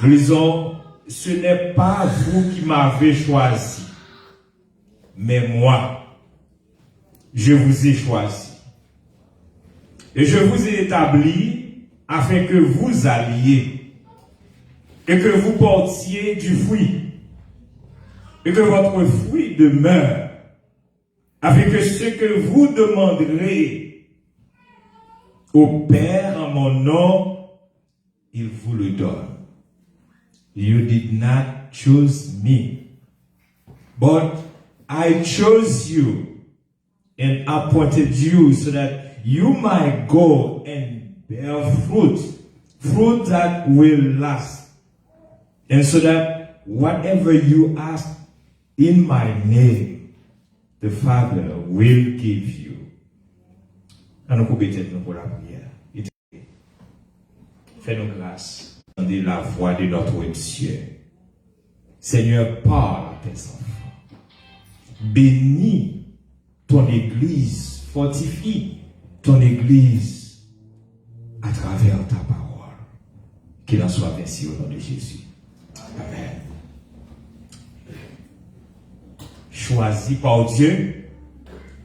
Nous lisons, ce n'est pas vous qui m'avez choisi, mais moi, je vous ai choisi. Et je vous ai établi afin que vous alliez et que vous portiez du fruit et que votre fruit demeure, afin que ce que vous demanderez au Père en mon nom, il vous le donne. You did not choose me, but I chose you and appointed you so that you might go and bear fruit, fruit that will last, and so that whatever you ask in my name, the Father will give you. Nous peut-être pour la prière. Fais-nous grâce. Entendez la voix de notre Dieu. Seigneur, parle à tes enfants. Bénis ton Église, fortifie ton Église à travers ta parole. Qu'il en soit ainsi au nom de Jésus. Amen. Choisi par Dieu,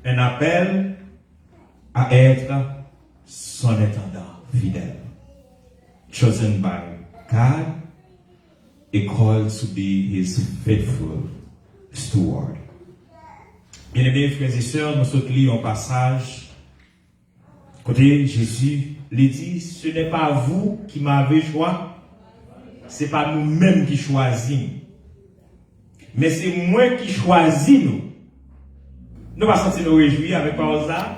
un appel à être son intendant fidèle. Chosen by God, a call to be his faithful steward. Bien-aimés frères et sœurs, nous sommes liés en passage. Côté Jésus, il dit, ce n'est pas vous qui m'avez choisi, c'est pas nous-mêmes qui choisissons. Mais c'est moi qui choisis nous. Nous pas sentir nous réjouir avec parole ça.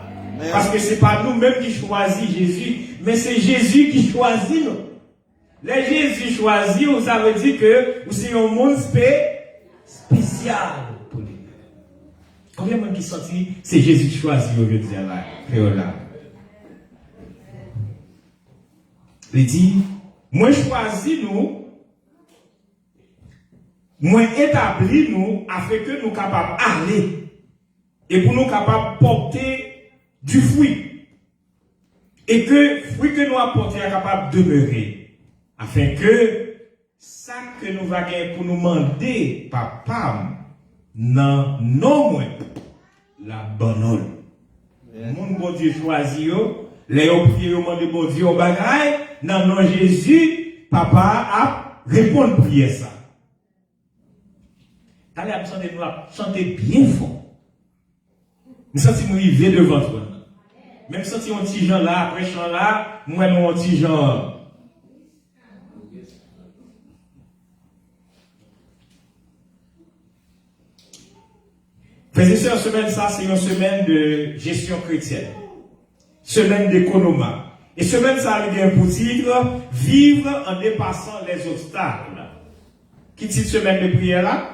Parce que c'est pas nous-mêmes qui choisissons Jésus, mais c'est Jésus qui choisit nous. Les Jésus choisit, ça veut dire que c'est un monde spécial pour lui. Combien de monde qui sorti, c'est Jésus qui choisit, je veux dire là. Il dit, moi choisis nous, moi établis nous, afin que nous capables d'aller et pour nous capables de porter du fruit. Et que fruit que nous apportons est capable de demeurer. Afin que ça que nous va gagner pour nous demander, papa, non moins la bonne. Mon bon Dieu choisi, les prières demandent bon Dieu au bagaille, non, non, Jésus, papa a répondu à prière ça. Allez, nous chanter bien fort. Nous sentons nous arriver devant toi. Même si on petit gens là, après chant là, moi, nous, on petit gens. Frères et sœurs, semaine ça, c'est une semaine de gestion chrétienne. Semaine d'économie. Et semaine ça, il y a pour titre, vivre en dépassant les obstacles. Qui titre semaine de prière là?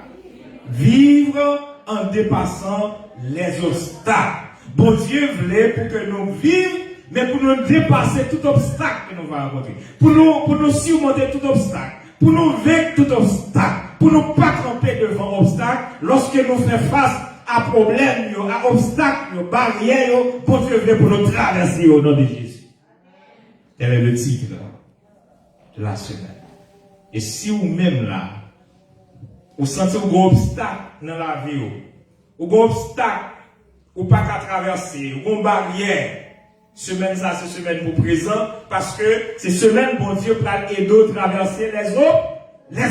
Vivre en dépassant les obstacles. Bon Dieu voulait pour que nous vivions, mais pour nous dépasser tout obstacle que nous allons rencontrer. Pour nous surmonter tout obstacle. Pour nous vaincre tout obstacle. Pour nous pas camper devant obstacle lorsque nous faisons face à problème, à obstacle, à barrière, pour Dieu veut pour nous traverser au nom de Jésus. Tel est le titre de la semaine. Et si vous-même là, vous sentez un gros obstacle dans la vie, un gros obstacle, ou pas qu'à traverser, ou une barrière, semaine ça, c'est semaine pour présent, parce que c'est semaine pour Dieu pour aider à traverser les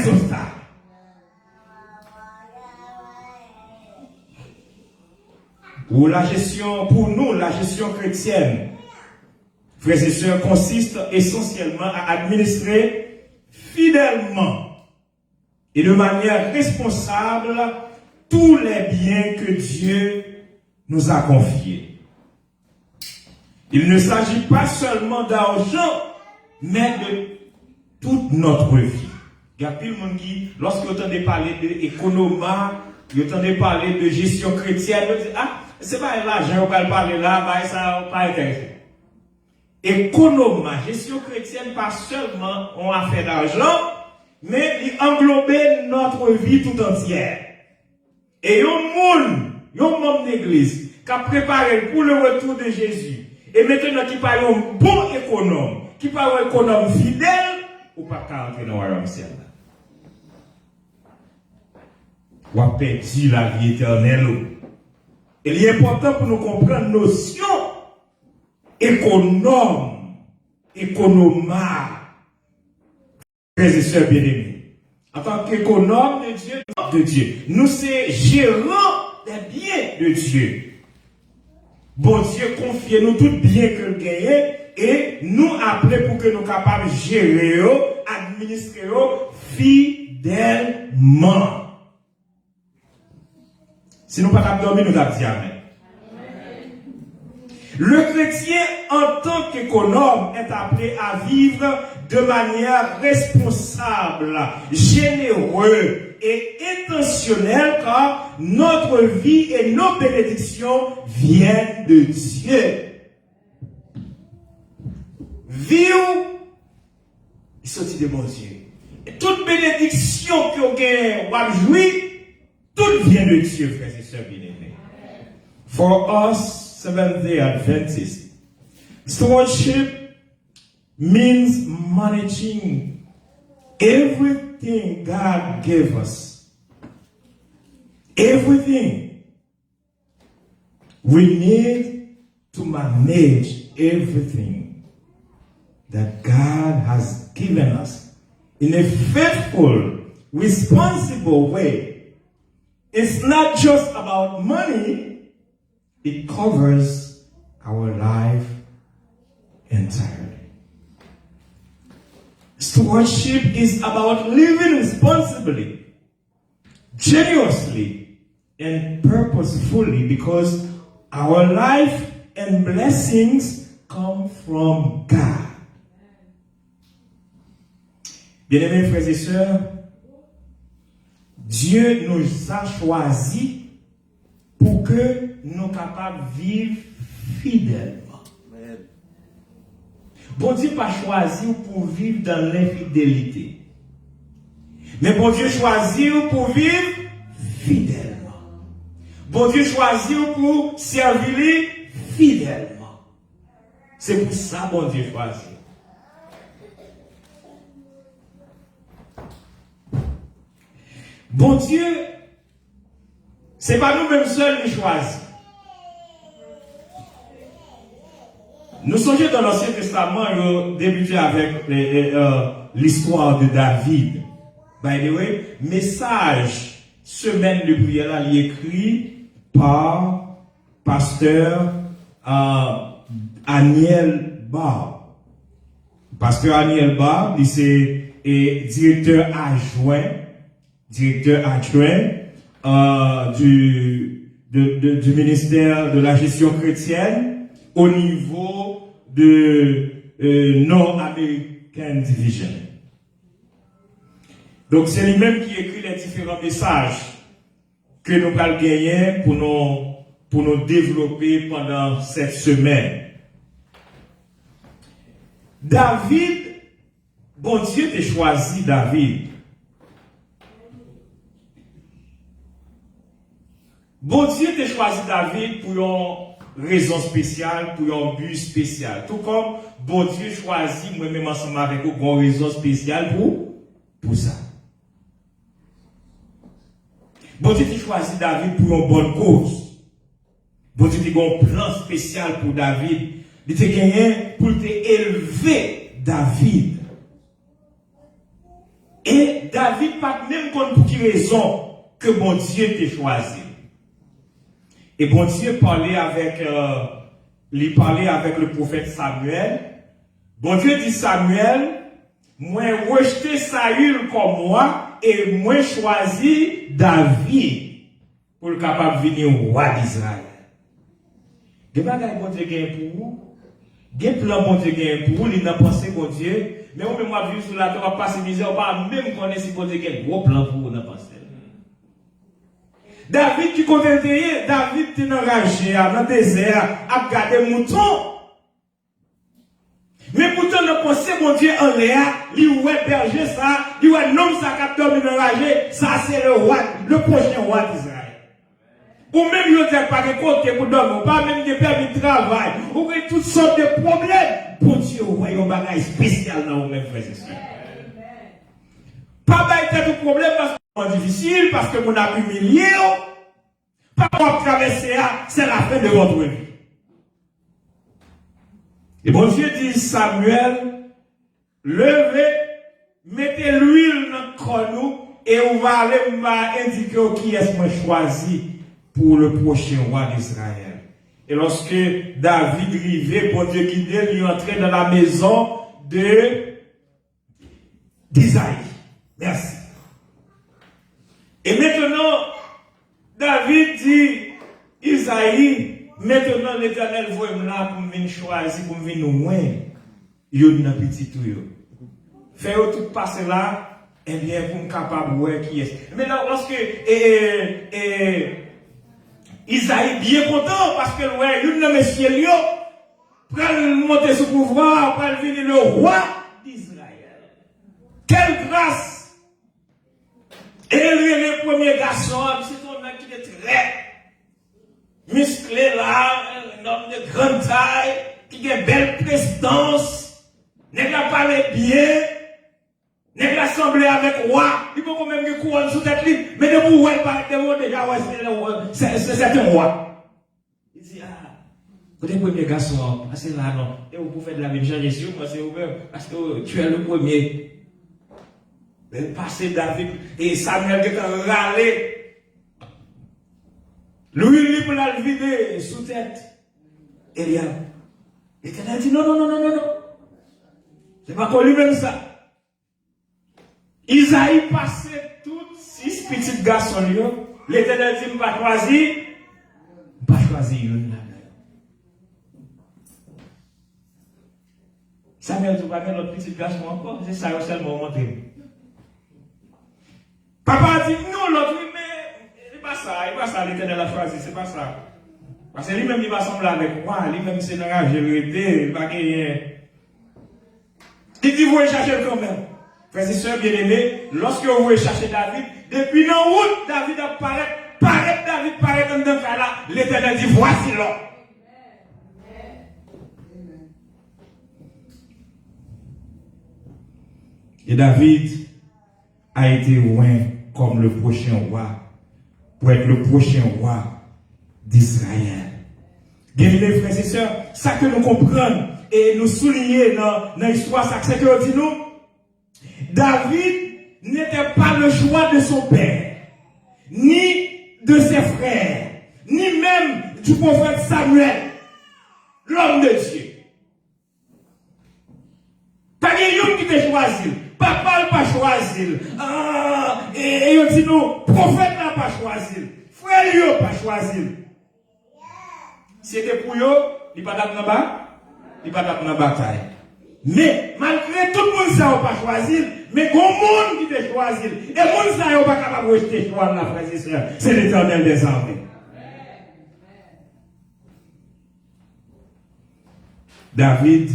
obstacles. Pour nous, la gestion chrétienne, frères et sœurs, consiste essentiellement à administrer fidèlement et de manière responsable tous les biens que Dieu nous a confiés. Il ne s'agit pas seulement d'argent, mais de toute notre vie. Il y a plus de monde qui, lorsque vous entendez parler d'économie, vous entendez parler de gestion chrétienne, vous dites, ah, c'est pas l'argent, on va parler là, bah, ça va pas intéressant. Économie, gestion chrétienne, pas seulement on a fait d'argent, mais il englobe notre vie tout entière. Et un membre d'église, qui a préparé pour le retour de Jésus, et maintenant qui parle un bon économe, qui parle un économe fidèle, ou pas qu'à entrer dans le royaume ciel. Ou a perdu la vie éternelle. Et il est important pour nous comprendre notion économe, économa, frères et sœurs bien-aimés. En tant qu'économe de Dieu, nous sommes gérants des biens de Dieu. Bon Dieu, confiez-nous tout bien que nous gagnons et nous appelez pour que nous soyons capables de gérer, administrer fidèlement. Si nous ne sommes pas capables de dormir, nous avons dit Amen. Le chrétien, en tant qu'économe, est appelé à vivre de manière responsable, généreuse et intentionnelle, car notre vie et nos bénédictions viennent de Dieu. Vivre, il sortit de mon Dieu. Et toute bénédiction que vous avez jouie, tout vient de Dieu, frères et sœurs bien-aimés. For us, Seventh-day Adventists, stewardship means managing everything God gave us. Everything. We need to manage everything that God has given us in a faithful, responsible way. It's not just about money. It covers our life entirely. Stewardship is about living responsibly, generously, and purposefully because our life and blessings come from God. Bien-aimés frères et sœurs, Dieu nous a choisis pour que nous soyons capables de vivre fidèlement. Bon Dieu pas choisi pour vivre dans l'infidélité. Mais bon Dieu choisit pour vivre fidèlement. Bon Dieu choisit pour servir fidèlement. C'est pour ça bon Dieu choisit. Bon Dieu, c'est pas nous-mêmes seuls qui choisissons. Nous songeons dans l'Ancien Testament, nous débutons avec l'histoire de David. By the way, message, semaine de prière, là, il est écrit par pasteur Aniel Barb. Pasteur Aniel Barb, il c'est directeur adjoint du ministère de la gestion chrétienne au niveau de North American Division. Donc c'est lui-même qui écrit les différents messages que nous allons gagner pour nous développer pendant cette semaine. David, bon Dieu t'a choisi David. Bon Dieu t'a choisi David pour une raison spéciale, pour un but spécial. Tout comme bon Dieu choisit moi-même ensemble avec vous pour une raison spéciale pour ça. Bon Dieu t'a choisi David pour une bonne cause. Bon Dieu t'a un plan spécial pour David. Il t'a gagné pour t'élever David. Et David pas même pour quelle raison que bon Dieu t'a choisi. Et bon Dieu parlait avec le prophète Samuel. Bon Dieu dit Samuel, moi rejeté Saül comme moi et moi choisi David pour le capable de venir au roi d'Israël. Des bagages bon Dieu gagne pour vous. Des plans bon Dieu gagne pour vous. Il n'a pensé bon Dieu. Mais on peut moi vivre sur la terre, on va passer misère, on va même connaître si bon Dieu gagne gros plan pour vous dans pensée. David qui comptait payer, David était enragé dans le désert à garder mouton. Mais mouton ne pensait mon Dieu en l'air, lui ouais berger ça, lui ouais nom ça qui dormi enragé, ça c'est le roi, le prochain roi d'Israël. Ou même il n'y a pas de côté pour dormir, pas même de permis de travail, ou avez toutes sortes de problèmes. Pour Dieu, vous voyez un bagage spécial dans vous-même, frères et sœurs. Pas de problème parce que c'est difficile, parce que vous avez humilié, pas pour traverser, c'est la fin de votre vie. Et bon Dieu dit, Samuel, levez, mettez l'huile dans le corps et on va aller indiquer qui est-ce qu'on choisi pour le prochain roi d'Israël. Et lorsque David arrivait, bon Dieu guidait, lui entrait dans la maison d'Isaïe. Merci. Et maintenant, David dit, Isaïe, maintenant l'Éternel voit là pour me choisir, pour me venir loin. Il y a un petit tout. Faites tout passer là, et bien, pour me capable de voir qui est. Maintenant, lorsque Isaïe bien content parce que ouais, une de mes cieux pour monter sous pouvoir, pour venir le roi d'Israël. Quelle grâce! Et lui, le premier garçon, c'est un homme qui est très musclé là, un homme de grande taille, qui a une belle prestance, n'est pas parlé bien, n'est pas assemblé avec roi, il peut quand même que couronne sous tête libre, mais de vous, déjà, c'est un roi. Il dit, vous êtes le premier garçon, parce que là, non, et vous pouvez faire de la vie changer sur moi, c'est ouvert, parce que tu es le premier. Mais passé David, et Samuel qui est râlé, lui, pour la vider sous tête. Eliab, l'Éternel dit, non. C'est pas pour lui-même ça. Isaïe passait toutes 6 petits garçons. L'Éternel dit, pas choisi une. Samuel, tu vas mettre notre petit garçon encore. C'est ça, seulement monter. Papa dit, non, l'autre, mais il n'est pas ça, l'Éternel a choisi, c'est pas ça. Parce que lui-même, il va sembler avec moi, lui-même, c'est l'enragé, il va gagner. Il dit, vous voulez chercher quand même. Frères et sœurs bien-aimés, lorsque vous voulez chercher David, depuis la route, David apparaît, David paraît dans le cas là, l'Éternel dit, voici l'homme. Et David a été loin comme le prochain roi, pour être le prochain roi d'Israël. Bien aimés, frères et sœurs, ça que nous comprenons et nous souligner dans l'histoire, ça c'est que dit nous, David n'était pas le choix de son père, ni de ses frères, ni même du prophète Samuel, l'homme de Dieu. Pas quelqu'un qui t'a choisi, papa n'a pas choisi, et on dit nous, prophète n'a pas choisi, frère n'a pas choisi. C'était pour eux, il n'y a pas dans la bataille. Mais malgré tout le monde ça n'a pas choisi, mais il y a un monde qui t'a choisi. Et le monde ça n'a pas capable de rejeter le choix de la frère et sœur. C'est l'Éternel des armées. David,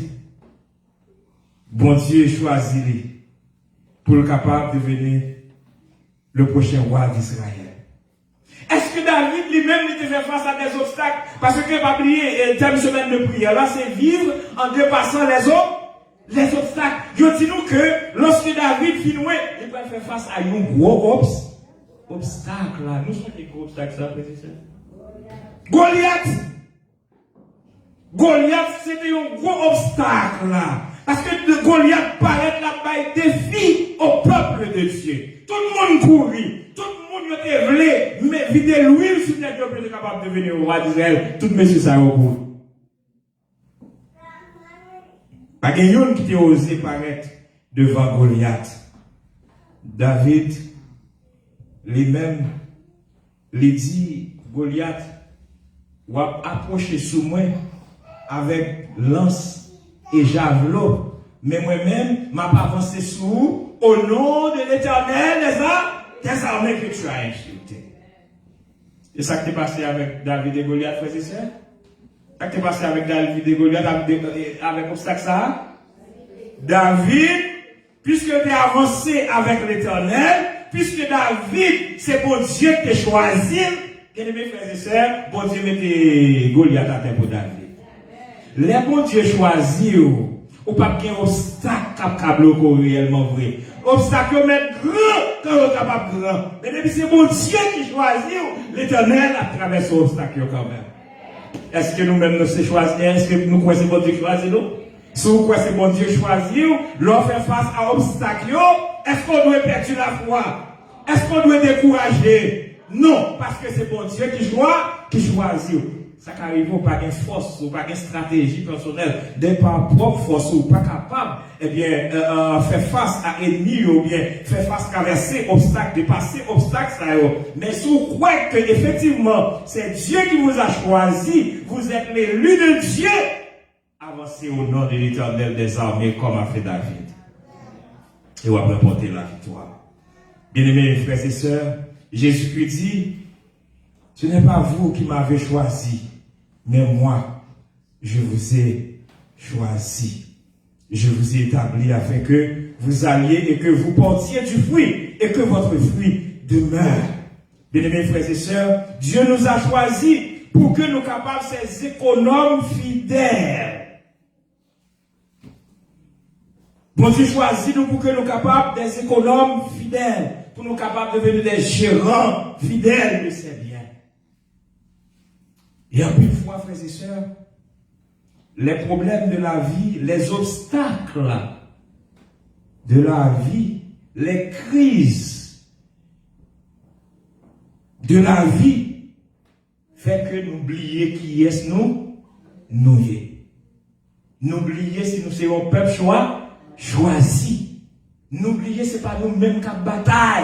bon Dieu choisit pour le capable de devenir le prochain roi d'Israël. Est-ce que David lui-même il devait faire face à des obstacles? Parce que pas oublier, le thème semaine de prière, là c'est vivre en dépassant les obstacles. Je dis nous que lorsque David finouait, il peut faire face à un gros obstacle là. Nous sommes des gros obstacles, ça, précisément. Goliath, c'était un gros obstacle là. Parce que Goliath paraît là-bas défi au peuple de Dieu. Tout le monde courit, tout le monde était vlé, mais vider l'huile sur les dieux pour être capable de devenir roi d'Israël. Tout monsieur ça au bout. Pas quelqu'un qui t'a osé paraître devant Goliath. David, lui-même, il dit, Goliath, ou approché sous moi avec lance et javelot, mais moi-même, m'a pas avancé sous au nom de l'Éternel des armées que tu as insulté. C'est ça qui est passé avec David et Goliath, frères et sœurs? Ça qui est passé avec David et Goliath avec obstacle ça? David, puisque tu es avancé avec l'Éternel, puisque David, c'est bon Dieu qui t'a choisi, bien aimés frères et sœurs, bon Dieu mettez Goliath à terre pour David. Les bon Dieu choisi, ou pas qu'un obstacle capable réellement vrai. Obstacle mettre grand quand on est capable grand. Mais depuis c'est bon Dieu qui choisit, l'Éternel a traversé l'obstacle quand même. Est-ce que nous-mêmes nous sommes choisis? Est-ce que nous croyons que c'est bon Dieu choisi nous? Si vous croyez que c'est bon Dieu choisi, l'on fait face à l'obstacle, est-ce qu'on doit perdre la foi? Est-ce qu'on doit décourager? Non, parce que c'est bon Dieu qui choisit. Ça n'arrive pas de force ou pas de stratégie personnelle, de par propre force ou pas capable, eh bien, faire face à ennemi ou bien faire face à traverser obstacle, dépasser obstacle, ça mais si vous croyez que effectivement c'est Dieu qui vous a choisi, vous êtes l'élu de Dieu, avancez au nom de l'Éternel des armées comme a fait David. Et vous allez porter la victoire. Bien-aimés frères et sœurs, Jésus-Christ dit, ce n'est pas vous qui m'avez choisi, mais moi, je vous ai choisi. Je vous ai établi afin que vous alliez et que vous portiez du fruit et que votre fruit demeure. Bien-aimés frères et sœurs, Dieu nous a choisis pour que nous capables ces économes fidèles. Bon Dieu choisit nous pour que nous capables des économes fidèles, pour nous capables de devenir des gérants fidèles de ces biens. Et en plus, fois, frères et sœurs, les problèmes de la vie, les obstacles de la vie, les crises de la vie, fait que n'oubliez qui est nous, n'oubliez si nous sommes un peuple choisi. N'oubliez c'est pas nous-mêmes qui bataille.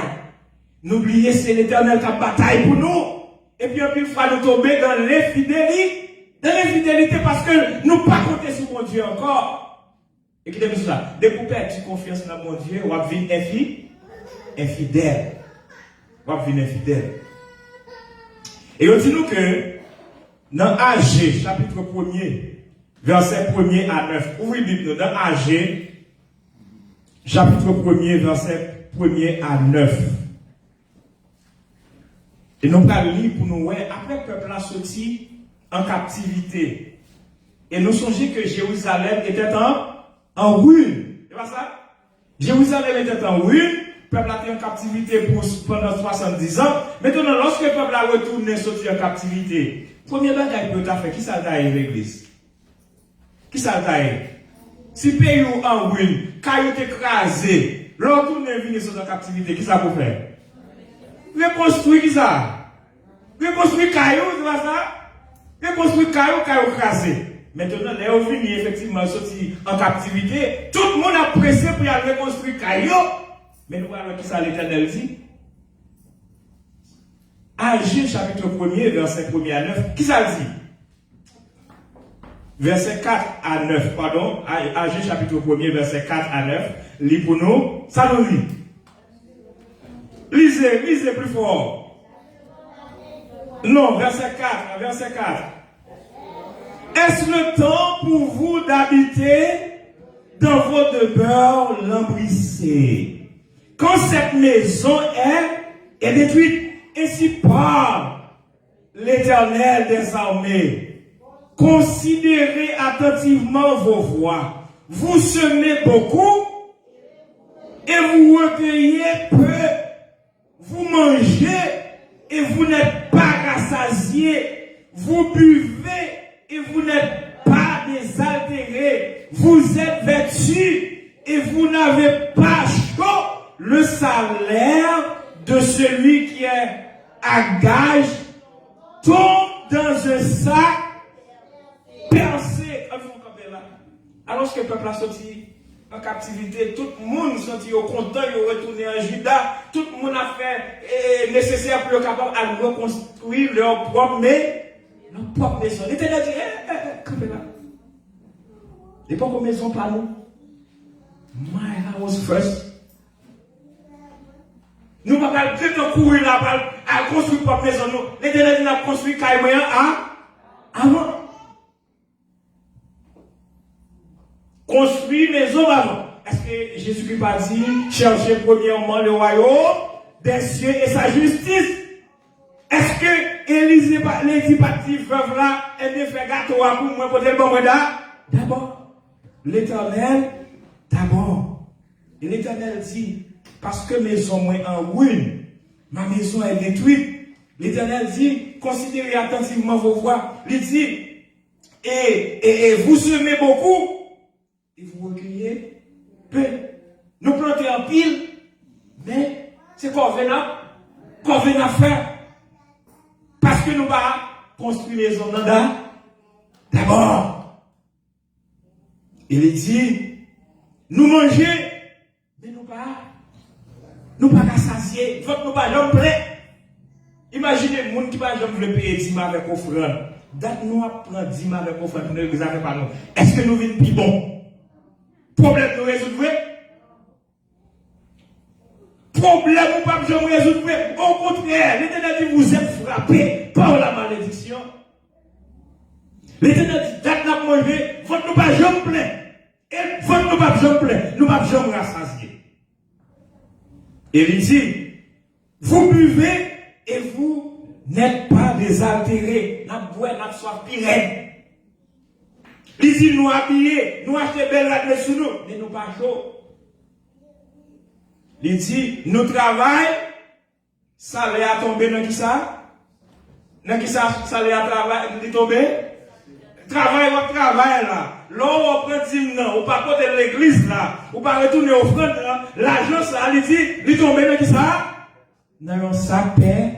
N'oubliez c'est l'Éternel qui bataille pour nous. Et puis, il faut nous tomber dans l'infidélité. Dans l'infidélité parce que nous ne pas compter sur mon Dieu encore. Écoutez-moi ça. Dès que vous perdez confiance dans mon Dieu, vous allez venir infidèle. Vous allez venir infidèle. Et on dit nous que dans AG, chapitre 1er, verset 1er à 9. Ouvrez Bible dans AG, chapitre 1er, verset 1er à 9. Et nous allons lire pour nous, après le peuple a sorti en captivité. Et nous songeons que Jérusalem était en ruine. C'est pas ça? Jérusalem était en ruine, le peuple a été en captivité pendant 70 ans. Maintenant, lorsque le peuple a retourné, sorti en captivité, premier bagage que tu as fait, qui ça t'a aidé l'église? Qui ça t'a aidé? Si le pays est en ruine, caillou est écrasé, l'autre est venu sur la captivité, qui ça peut faire? Reconstruire qui ça? Reconstruire caillou, tu vois ça? Reconstruire caillou écrasé. Maintenant, les gens viennent effectivement sortir en captivité. Tout le monde a pressé pour y aller reconstruire caillou. Mais nous voyons qui ça l'Éternel dit. Agé chapitre 1er, verset 1er à 9. Qui ça dit? Verset 4 à 9, pardon. Agé chapitre 1er, verset 4 à 9. Lis pour nous. Ça nous lit. Lisez plus fort. Non, verset 4. Est-ce le temps pour vous d'habiter dans vos demeures lambrissées, quand cette maison est détruite? Ainsi parle l'Éternel des armées. Considérez attentivement vos voies. Vous semez beaucoup et vous recueillez peu. Vous mangez et vous n'êtes pas rassasiés. Vous buvez et vous n'êtes pas désaltérés. Vous êtes vêtus et vous n'avez pas chaud. Le salaire de celui qui est à gage tombe dans un sac percé. Alors que le peuple a sorti en captivité, tout le monde senti content, il retourné en Juda, tout le monde a fait nécessaire pour être capable de reconstruire leur propre maison. L'Éternel dit, campez là. Les propres maisons par nous. My house first. Nous ne pouvons pas courir là à construire propre maison. L'Éternel dit, a construit Kaïmoyen avant. Construire maison avant. Est-ce que Jésus-Christ va dire, cherchez premièrement le royaume des cieux et sa justice? Est-ce que Élisée, les hypathiques veuves là, et bien fait gâteau à pour moi pour le bon mandat? D'abord, l'Éternel, d'abord. Et l'Éternel dit, parce que maison moi en ruine, ma maison est détruite. L'Éternel dit, considérez attentivement vos voies. Il dit, et vous semez beaucoup, et vous recueillez peu. Nous plantons en pile, mais c'est convenable faire. Parce que nous va construire les hommes d'abord. Il dit, nous manger, mais nous pas rassasier, faut que nous pas jamais plein. Imaginez le monde qui va jamais payer 10 000 avec offrande. Date nous prend 10 000 avec offrande pour nous examiner par nous. Est-ce que nous venons plus bon? Problème nous résoudre? Problème ou pas jamais résoudre? Au contraire, l'Éternel dit vous êtes frappés par la malédiction. L'Éternel dit date n'a manger, faut que nous pas jamais plein. Et faut que nous pas jamais plein, nous pas jamais rassasier. Et il dit, vous buvez et vous n'êtes pas désaltérés. N'a boire, n'a soif pire. Il dit, nous habiller, nous acheter belle la sur nous, mais nous pas chaud. Il dit, nous travaillons, salaire a tombé dans qui ça? Dans qui ça, salaire a tombé? Travail là. L'on reprend 10 ans, ou pas côté de l'église là, ou pas retourner au front là, l'argent ça, il dit, il tombe dans qui ça? Dans un sac paix.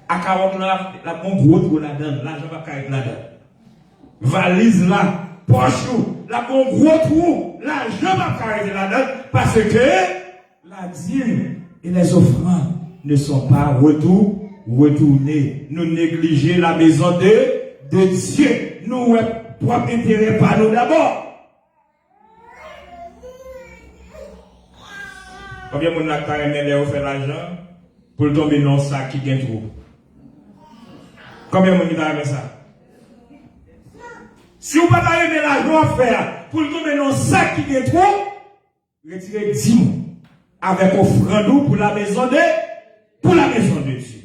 À 40 là, la bon gros trou là-dedans, l'argent va cailler là-dedans. Valise là, poche, la bon gros trou, l'argent va cailler là-dedans, parce que la dîme et les offrandes ne sont pas retournées. Nous négligeons la maison de Dieu. Nous propre intérêt par nous d'abord. Combien de monde a fait l'argent pour tomber dans ça qui gagne trop? Combien de monde a fait ça? Si vous ne pouvez pas aimer l'argent à faire pour tomber dans ça qui gagne trop, retirez 10 mots avec offrande pour la maison de Dieu.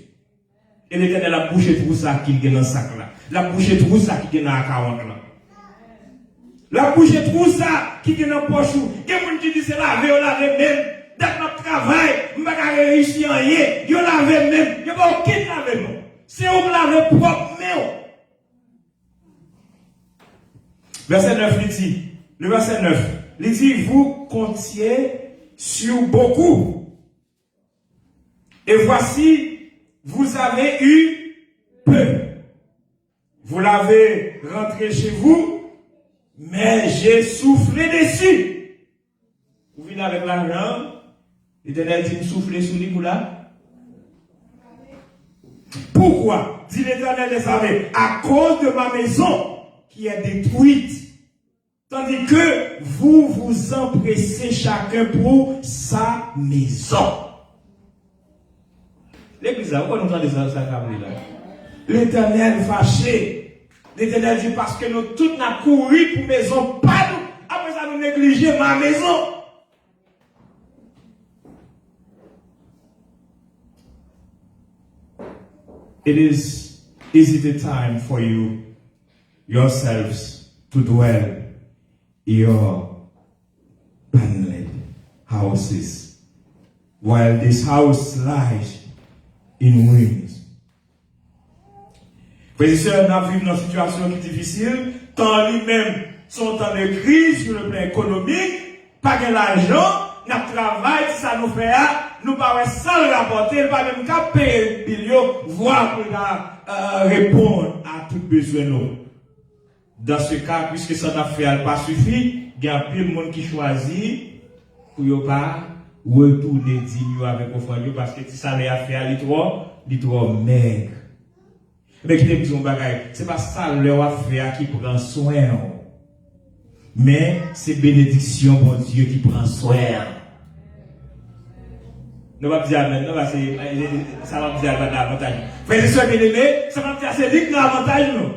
Et l'Éternel a bouché tout ça qui est dans le sac là. La bouché tout ça qui est dans la 40 là. La bouché tout ça qui est dans la poche. Il y a des gens qui disent c'est laver, on lave même. Dans notre travail, on ne va pas réussir en rien. On lave même. Il n'y a pas aucun lave non. C'est on lave propre mais. Verset 9, il dit, le verset 9, il dit, vous comptiez sur beaucoup. Et voici, vous avez eu peu. Vous l'avez rentré chez vous, mais j'ai soufflé dessus. Vous venez avec l'argent, l'Éternel dit, soufflez sur lui pour là. Pourquoi? Dit l'Éternel des armées, à cause de ma maison qui est détruite. Tandis que vous vous empressez chacun pour sa maison. L'église là, pourquoi nous entendons ça là? L'Éternel fâché. L'Éternel dit parce que nous tous n'a couru pour maison, pas nous. Après ça, nous négligeons ma maison. It is the time for you yourselves to dwell in your paneled houses, while this house lies in ruins. Frères et sœurs, nous vivons dans une situation qui est difficile, tant lui-même sont en crise sur le plan économique, pas de l'argent, nous travaillons, ça nous fait, nous ne pouvons pas sans rapporter, pas même qu'à payer le billet, voir pour répondre à tout besoin. Dans ce cas, puisque ça n'a fait pas suffit, il y a plein de monde qui choisit pour ne pas retourner digne avec offrande parce que si ça les a fait, il est trop maigre. Mais qui te dit un bagage, c'est pas ça leur a fait qui prend soin. Mais c'est bénédiction pour Dieu qui prend soin. Nous va dire amen, ça va dire avantage. Frères et sœurs bien-aimés, ça va dire c'est lui qui a avantage nous.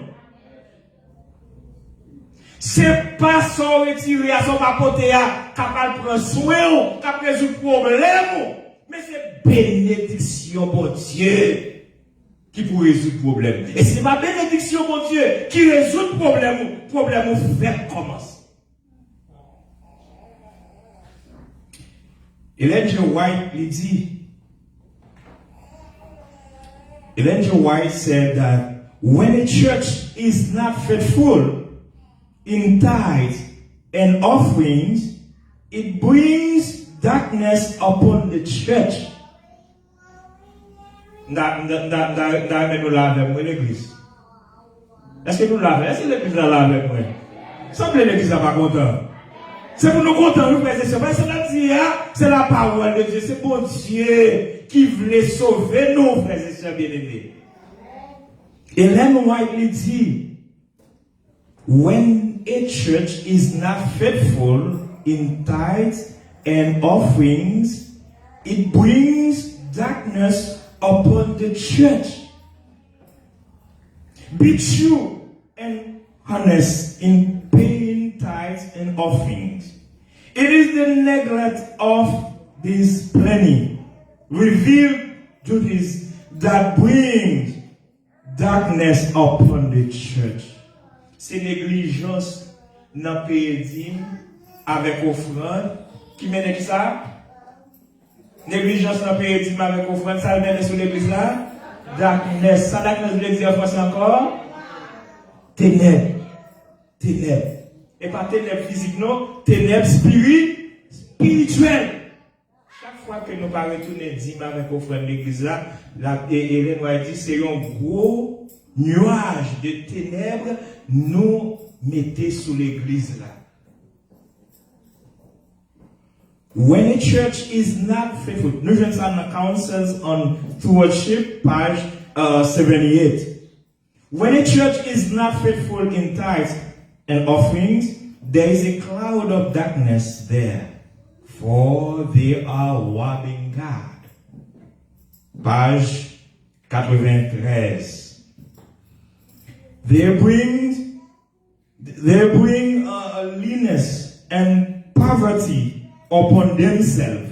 C'est pas son retiré à son papoter capable de prendre soin, capable de résoudre problème, mais c'est bénédiction pour Dieu qui peut résoudre le problème. Et c'est ma bénédiction pour Dieu qui résout le problème fait commence. Ellen G. White dit, Ellen G. White said that when a church is not faithful in tithes and offerings, it brings darkness upon the church. Nous lavons avec moi l'église. Est-ce que nous lavons? Est-ce que l'église lave avec moi? Semble l'église n'est pas content. C'est pour nous contents, nous frères et sœurs. C'est la parole de Dieu. C'est pour Dieu qui voulait sauver nous, frères et sœurs bien-aimés. Ellen White dit, when a church is not faithful in tithes and offerings, it brings darkness upon the church. Be true and honest in paying tithes and offerings. It is the neglect of this plenty, revealed duties that brings darkness upon the church. C'est négligence dans payer dîme avec offrande qui mène qui ça? Négligence dans payer dîme avec offrande, ça mène sur l'église là? Darkness. Ça darkness veut dire en français encore? Ténèbres. Ténèbres. Et pas ténèbres physiques, non, ténèbres spirituelles. Chaque fois que nous parlons retourner dîme avec offrande de l'église là, Hélène White dit c'est un gros nuage de ténèbres nous mettez sous l'église là. When a church is not faithful, nous venons ça dans Counsels on Stewardship, page 78. When a church is not faithful in tithes and offerings, there is a cloud of darkness there, for they are robbing God. Page 93. They bring leanness and poverty upon themselves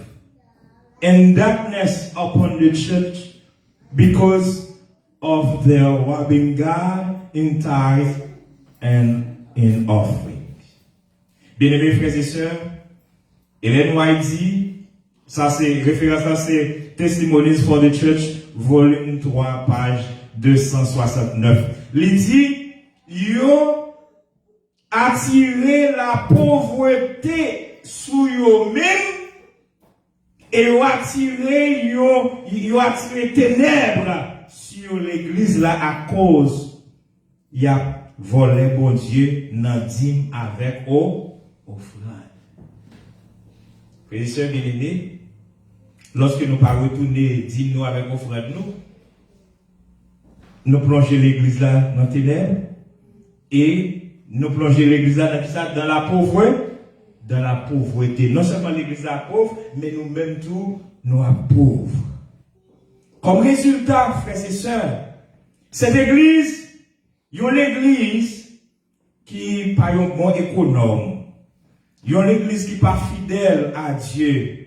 and darkness upon the church because of their robbing God in tithes and in offerings. Bien-aimés frères et sœurs, Ellen White dit, ça c'est référence à c'est Testimonies for the Church, volume 3, page 269. Il dit, yo attirer la pauvreté sur eux-mêmes et yo attirer ténèbres sur l'église là à cause y a volé bon Dieu dans dîme avec offrande. Frères et sœurs bien-aimés, lorsque nous pas retourner dîme nous avec offrande nous plonger l'église là dans ténèbres et nous plonger l'église là dans la pauvreté. Non seulement l'église là pauvre, mais nous-mêmes tout nous pauvres. Comme résultat, frères et sœurs, cette église, il y a l'église qui pas un bon économe. Il y a l'église qui pas fidèle à Dieu.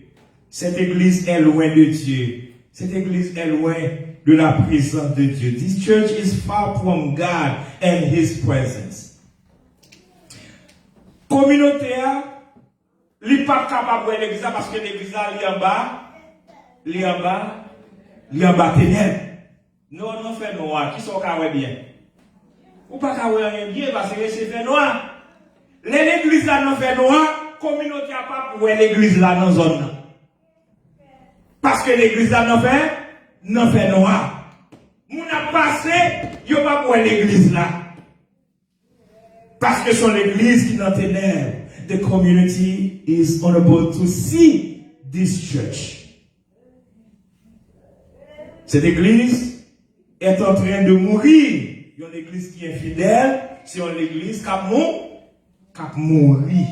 Cette église est loin de Dieu. Cette église est loin de la présence de Dieu. This church is far from God and His presence. Communauté, il n'est pas capable de l'église parce que l'église est en bas, ténèbres. Nous, on fait noir. Qui sont carrés bien? Ou pas carrés bien parce que c'est fait noir. L'église là, non fait noir. Communauté a pas pour l'église là, dans zone. Parce que l'église là, non fait noir. Moun a passé, yo pas pour l'église là. Parce que c'est l'église qui est dans ténèbres. the community is unable to see this church. Cette église est en train de mourir. Il y a une église qui est fidèle, c'est une église qui a mouru.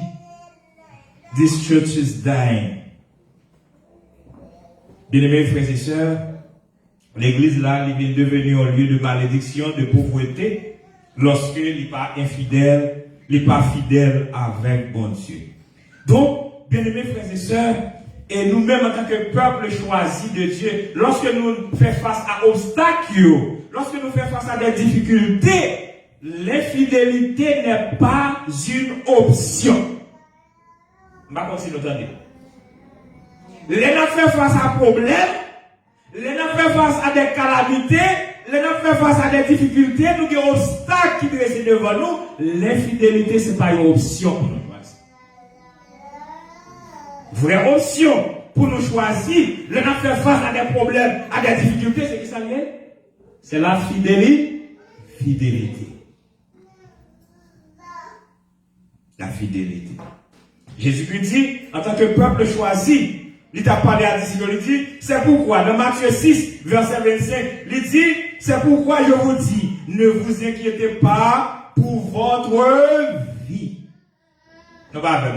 This church is dying. Bien-aimés frères et sœurs, l'église là, elle est devenue un lieu de malédiction, de pauvreté, lorsque il n'est pas infidèle, il n'est pas fidèle avec bon Dieu. Donc, bien-aimés frères et sœurs, et nous-mêmes en tant que peuple choisi de Dieu, lorsque nous faisons face à obstacles, lorsque nous faisons face à des difficultés, l'infidélité n'est pas une option. Je vais continuer d'entendre. Les gens fait face à des problèmes, les gens fait face à des calamités, les gens fait face à des difficultés, nous avons des obstacles qui dressent devant nous. L'infidélité, ce n'est pas une option pour nous choisir. Vraie option pour nous choisir, les gens fait face à des problèmes, à des difficultés, c'est qui ça vient? C'est la fidélité. La fidélité. Jésus-Christ dit, en tant que peuple choisi, il t'a parlé à disciples, il dit, c'est pourquoi, dans Matthieu 6, verset 25, il dit, c'est pourquoi je vous dis, ne vous inquiétez pas pour votre vie. Non, pas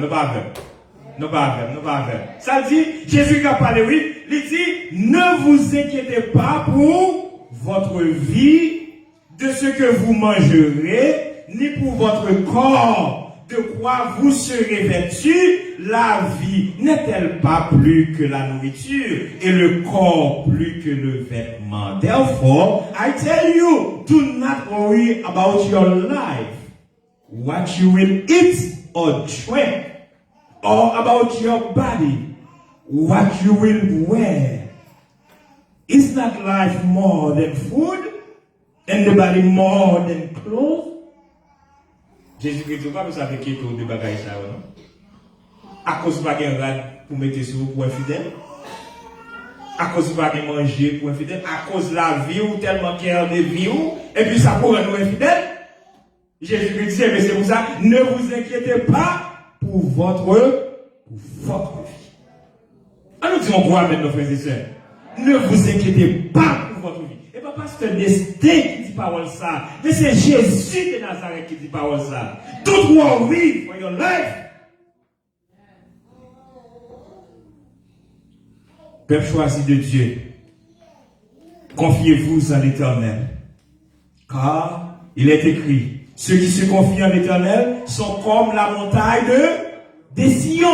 ça dit, Jésus a parlé, oui, il dit, ne vous inquiétez pas pour votre vie, de ce que vous mangerez, ni pour votre corps. De quoi vous serez vêtus, la vie n'est-elle pas plus que la nourriture et le corps plus que le vêtement? Therefore, I tell you, do not worry about your life, what you will eat or drink, or about your body, what you will wear. Is not life more than food, and the body more than clothes? Jésus-Christ, vous ne savez qui est au débat de ça, non? À cause de pas de rad pour mettre sur vous pour un fidèle. À cause de pas de manger pour un fidèle. À cause de la vie ou tellement qu'il de vie ou. Et puis ça pour nous un fidèle. Jésus-Christ dit, mais c'est pour ça, ne vous inquiétez pas pour votre vie. Alors nous disons quoi maintenant, frères et sœurs? Ne vous inquiétez pas pour votre vie. Et pas parce que Destin qui dit parole ça, mais c'est Jésus de Nazareth qui dit parole ça. Don't worry for your life. Peuple choisi de Dieu, confiez-vous en l'Éternel, car il est écrit, ceux qui se confient en l'Éternel sont comme la montagne de Sion.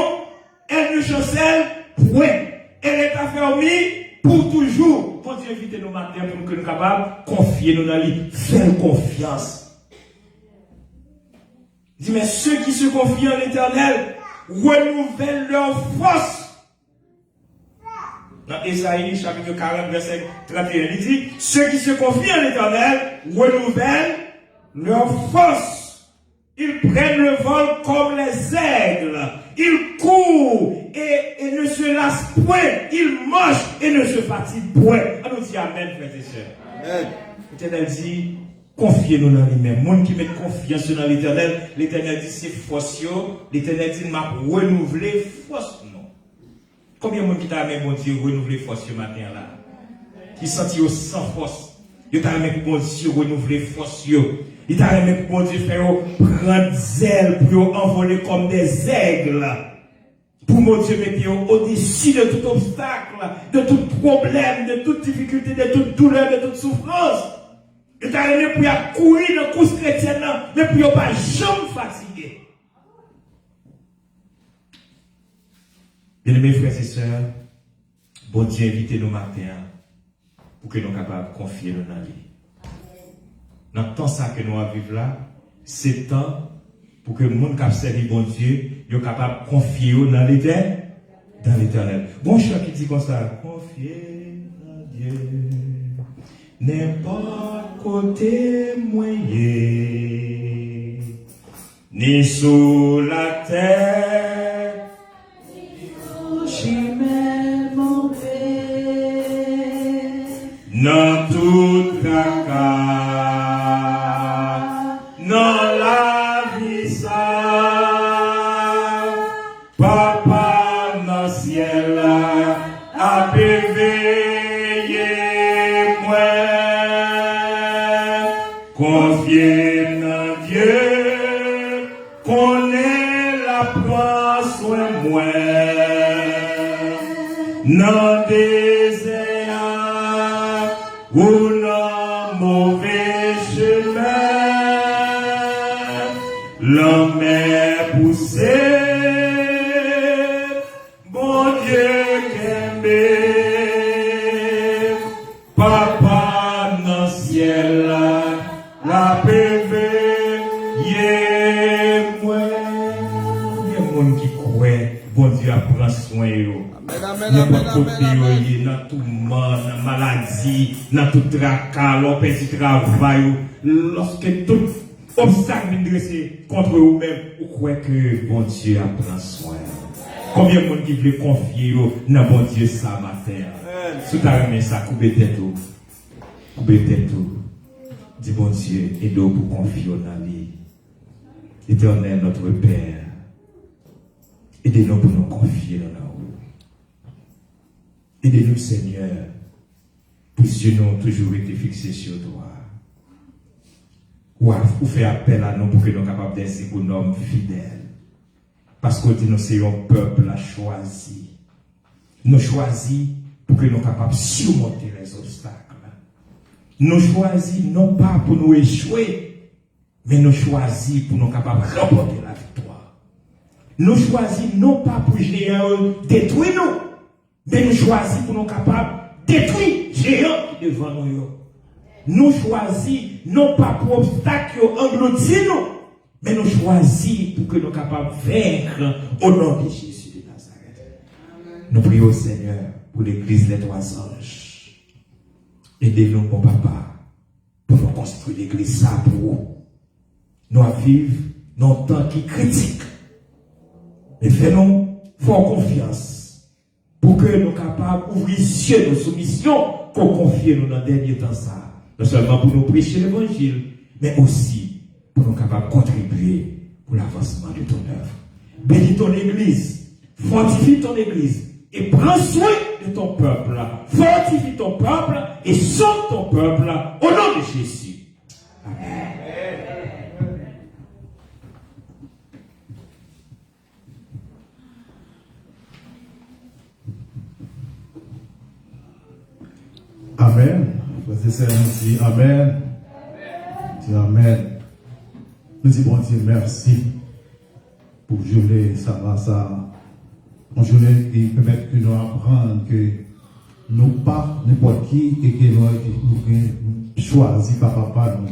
Elle ne chancelle point, elle est affermie pour toujours. Bon Dieu, invitez nous matin pour que nous soyons capables de confier nous dans lui. Faites confiance. Dis, mais ceux qui se confient en l'Éternel renouvellent leur force. Dans Ésaïe, chapitre 40, verset 31, il dit, ceux qui se confient en l'Éternel renouvellent leur force. Ils prennent le vol comme les aigles. Ils courent et ne se lassent point. Ils marchent et ne se fatiguent point. On nous dit Amen, frères et sœurs. Amen. L'Éternel dit, confiez-nous dans lui-même. Monde qui met confiance dans l'Éternel, l'Éternel dit, c'est force. L'Éternel dit, m'a renouvelé force. Non. Combien de monde qui t'a amené, bon Dieu, renouveler force ce matin là? Qui sentit sans force. Il t'a amené, bon Dieu, renouveler force. Il t'a amené, bon Dieu, faire prendre zèle pour envoler comme des aigles. Pour mon Dieu, mettre au-dessus de tout obstacle, de tout problème, de toute difficulté, de toute douleur, de toute souffrance. Il t'a amené pour courir dans la course chrétienne, mais pour ne pas jamais fatiguer. Bien-aimés frères et sœurs, bon Dieu, invitez-nous matin pour que nous soyons capables de confier dans la vie. Dans le temps ça que nous vivons là, c'est temps pour que le monde qui a servi bon Dieu, soit capable de confier dans l'Éternel. Bon chant qui dit comme ça, confier dans Dieu, n'importe côté moyen, ni sous la terre, Chimel mon père, dans toute la dans la vie ça, Confiez en Dieu, connaît la prend soin moi. Dans désert ou dans mauvais chemin, l'homme est poussé, bon Dieu qu'aime, papa dans le ciel, la pévé, moi. Il y a des gens qui croient, bon Dieu prend soin de eux. Amen, Il y a amen, pas amen, côté amen. dans tout le monde, dans la maladie, dans tout tracas, dans petit travail, lorsque tout obstacle vient dresser contre vous-même, vous croyez que bon Dieu prend soin. Combien de monde qui veut confier dans bon Dieu ça matin? Sous ta main ça, coupez tête tout. Coupez tête tout. Dis bon Dieu, aide-nous pour confier dans lui. Éternel notre Père, aidez-nous pour nous confier dans nous. Aidez-nous, Seigneur, puisque nous toujours été fixés sur toi. Ou faire appel à nous pour que nous soyons capables d'être un homme fidèle. Parce que nous sommes un peuple à choisir. Nous choisissons pour que nous soyons capables de surmonter les obstacles. Nous choisissons non pas pour nous échouer, mais nous choisissons pour nous capables de remporter la victoire. Nous choisissons non pas pour géant détruire nous, mais nous choisissons pour nous capables de détruire géant devant nous. Nous choisissons non pas pour obstacle engloutir nous, mais nous choisissons pour que nous soyons capables de vaincre au nom de Jésus de Nazareth. Nous prions au Seigneur pour l'église des trois anges. Aidez-nous, mon papa, pour nous construire l'église ça pour vous. Nous vivons dans un temps qui est critique. Mais fais-nous fort confiance pour que nous soyons capables d'ouvrir les yeux de soumission qu'on confie nous dans le dernier temps ça. Non seulement pour nous prêcher l'évangile, mais aussi pour nous capables de contribuer pour l'avancement de ton œuvre. Bénis ton église, fortifie ton église et prends soin de ton peuple. Fortifie ton peuple et sauve ton peuple au nom de Jésus. Amen. Amen. Frères et sœurs, nous disons Amen. Dis Amen. Nous disons bon Dieu merci pour journée ça va ça. Une journée qui permet que nous apprenions que nous pas n'importe qui et que nous choisissons par papa nous.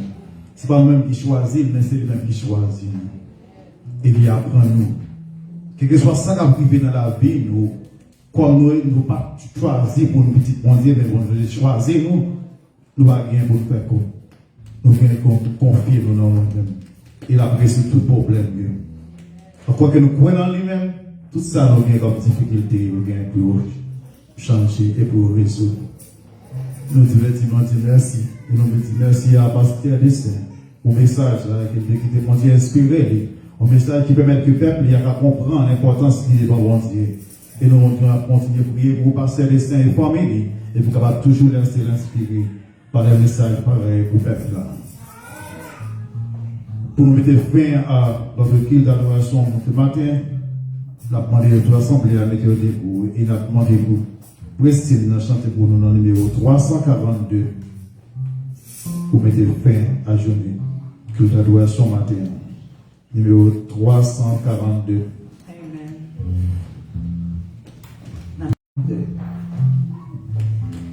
C'est pas nous-mêmes qui choisissons, mais c'est lui-même qui choisit nous. Et il apprend nous. Quel que soit ça qui arrive dans la vie, nous, comme nous ne pas choisir pour une petite bon Dieu, mais bon Dieu choisir nous, nous ne pas rien pour faire comme. Nous venons confier nous dans nous-mêmes. Il apprécie tout problème. Quoi que nous croyons en lui-même, tout ça nous vient comme difficulté, nous vient pour changer et pour résoudre. Nous disons merci. Et nous disons merci à Pasteur Destin pour le message qui est inspiré. Un message qui permet que le peuple comprendre l'importance qu'il est dans bon Dieu. Et nous allons continuer à prier pour Pasteur Destin et famille. Et pour capable toujours rester inspiré par les messages pareils pour le peuple là. Pour nous mettre fin à notre culte d'adoration ce matin, nous avons demandé de l'Assemblée à mettre au debout et nous avons demandé pour Prestine de chanter pour nous dans le numéro 342 pour mettre fin à la journée culte d'adoration matin. Numéro 342. Amen.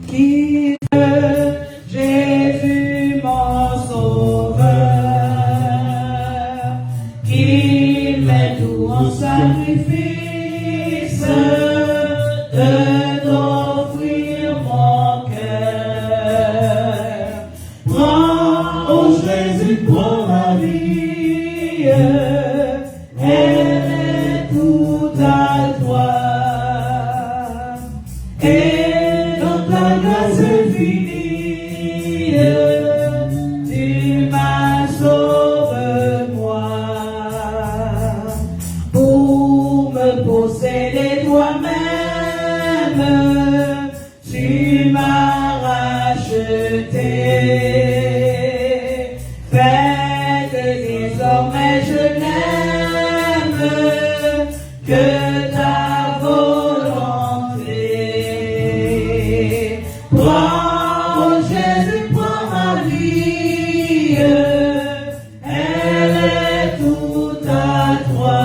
Qui Jésus mon sauveur, qu'il met tout en sacrifice de t'offrir mon cœur. Prends, oh Jésus, pour ma vie, elle est toute à toi. Et dans ta grâce infinie, tu m'as sauvé moi. Pour me posséder toi-même, tu m'as racheté. Prends, Jésus, prends ma vie, elle est toute à toi.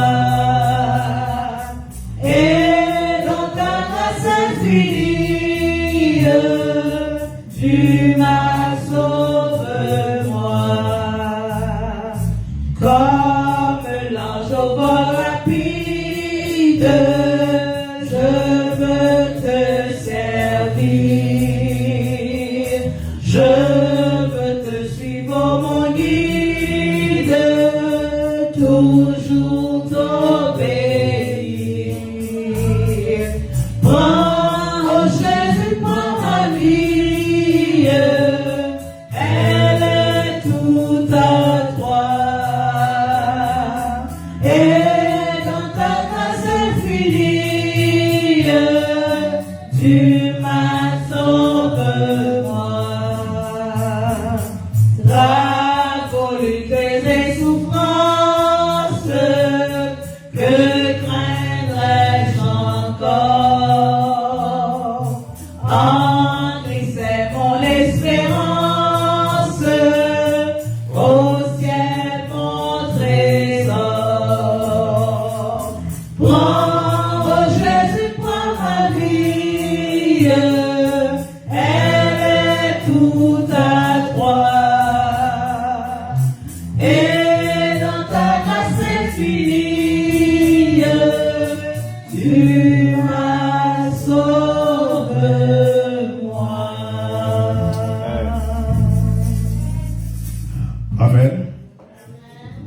Et dans ta grâce infinie, tu m'as sauvé, moi. Comme l'ange au vol rapide, je veux te servir. Je veux te suivre, mon guide, toujours t'obéir. Prends, oh Jésus, prends ma vie, elle est toute à toi. Et dans ta grâce infinie, tu m'as sauvé, moi. Travolupés et souffrances, que craindrais-je encore? En Christ est mon espérance, au ciel mon trésor. Prends, oh Jésus, prends ma vie, elle est toute à toi. Et dans ta grâce infinie, tu m'as sauvé, moi. Amen.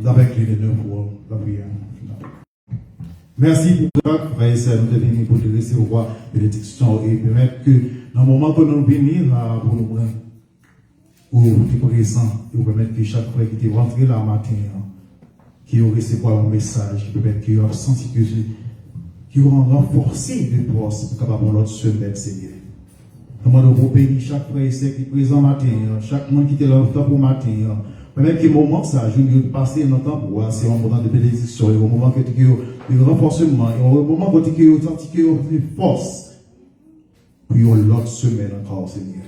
Avec les deux pour la prière. Merci pour ça, frère et sœurs, nous devons venir pour te recevoir bénédiction et permettre que dans le moment que nous venons là pour nous prendre, ou te présent, et vous permettre que chaque frère qui est rentré là matin, qui a recevoir un message, qui permet qu'il a senti que qui a renforcé de force pour capable l'autre semaine, Seigneur. Nous demandons pour bénir chaque frère et sœur qui est présent matin, chaque monde qui était là pour matin. Même que le moment ça, je vais passer dans le temps pour c'est un moment de bénédiction, un moment de renforcement, un moment où tu as senti que tu as force pour l'autre semaine encore, Seigneur.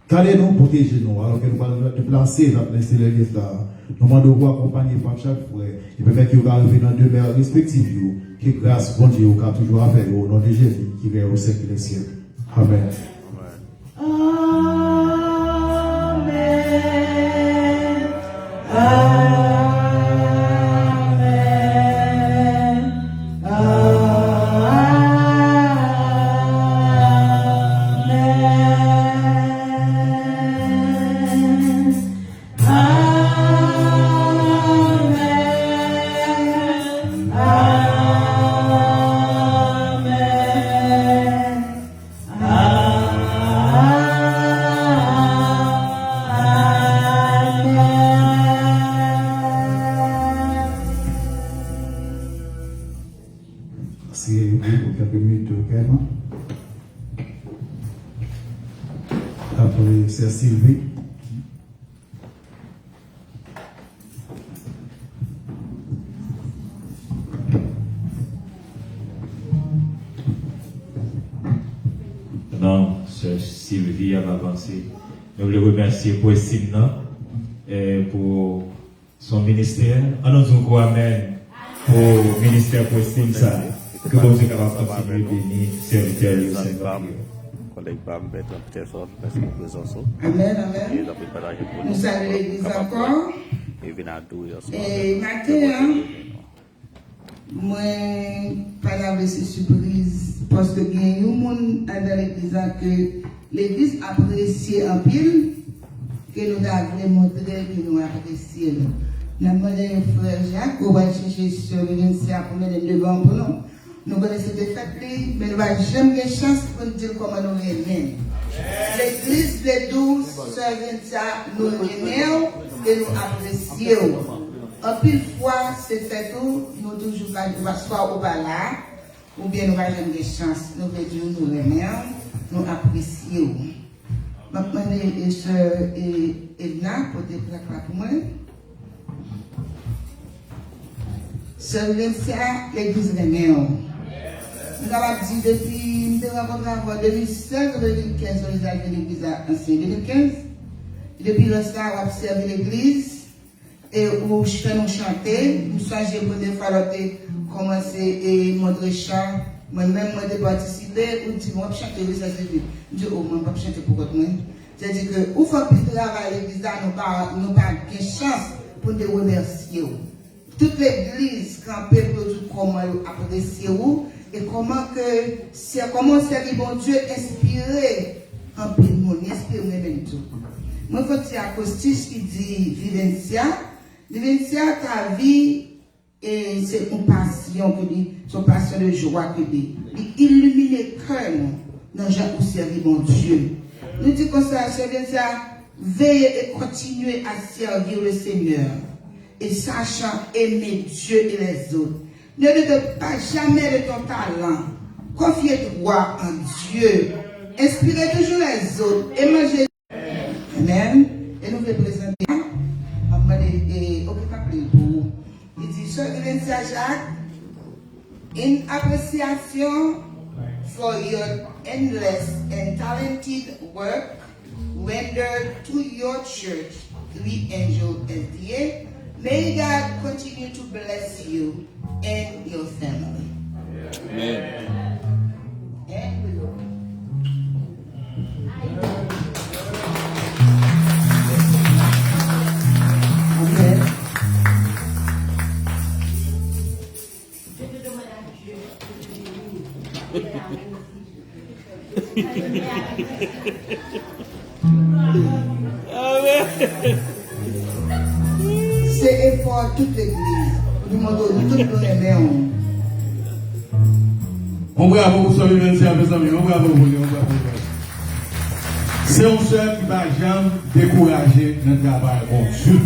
Qu'allez-nous protéger nous, alors que nous allons te placer dans l'église là. Nous demandons de vous accompagner par chaque frère, et peut-être que vous allez arriver dans deux mers respectives, que grâce, bon Dieu, vous avez toujours avec vous, au nom de Jésus, qui est au siècle des siècles. Amen. Pour quelques minutes au calme. Après, c'est Sylvie. Non, c'est Sylvie a avancé. Nous voulons remercier pour Simna et pour son ministère. En nous amen pour le ministère pour Simsa. Que vous êtes capable de continuer de bénir serviteurs du Seigneur. Collègue Bambet, peut-être fort, parce que présence. Amen, amen. Nous saluons l'église encore. Et matin, moi, pas d'avoir ces surprises, parce que il y a un monde dans l'église que l'église apprécie en pile, que nous avons montré que nous apprécions. Nous avons demandé à frère Jacques, on va chercher sur le 25 pour mettre devant pour nous. Nous connaissons des fêtes, mais nous n'avons jamais de chance pour nous dire comment nous aimons. L'église des 12, sœur Vincia, nous aimons et nous apprécions. En pile fois, c'est fait tout, nous toujours soit au bas ou bien nous n'avons jamais de chance. Nous voulons dire nous aimons, nous apprécions. Maintenant, les sœurs Edna, pour des plaques pour moi. Sœur Vincia, l'église aimons. Nous avons dit depuis, nous avons rencontré en 2016 ou 2015, on a vu l'église ancienne 2015. Depuis le soir, on a observé l'église et où je fais nous chanter. Nous sommes la première fois qu'on a commencé à montrer chant. Moi-même, j'ai participé, on dit, on va chanter, ça c'est dit. Je dis, oh, on va chanter pour votre monde. C'est-à-dire que, où faut plus travailler à l'église, nous n'avons pas de chance pour nous remercier. Toute l'église, quand le peuple, comment apprécier et comment c'est que bon Dieu inspiré en peu de monde, inspiré même tout. Moi, je veux dire à Costis qui dit Vivencia, ta vie, et c'est une passion que dit, son passion de joie que dit. Il illumine le cœur dans gens pour servir mon Dieu. Nous disons comme ça, Vivencia, veillez et continuez à servir le Seigneur. Et sachant aimer Dieu et les autres. Ne doute pas jamais de ton talent. Confie-toi en Dieu. Inspirez toujours les autres. Et mangez. Amen. Et nous voulons présenter. Il dit, Sœur Vivencia Jacques, in appreciation for your endless and talented work rendered to your church, Three Angel SDA, may God continue to bless you and your family. Amen. Amen. C'est effort toute l'église. Nous demandons tout le monde. On bravo pour ce Vivencia, mes amis. On bravo pour lui. C'est un seul qui va jamais décourager notre travail. Bon Dieu.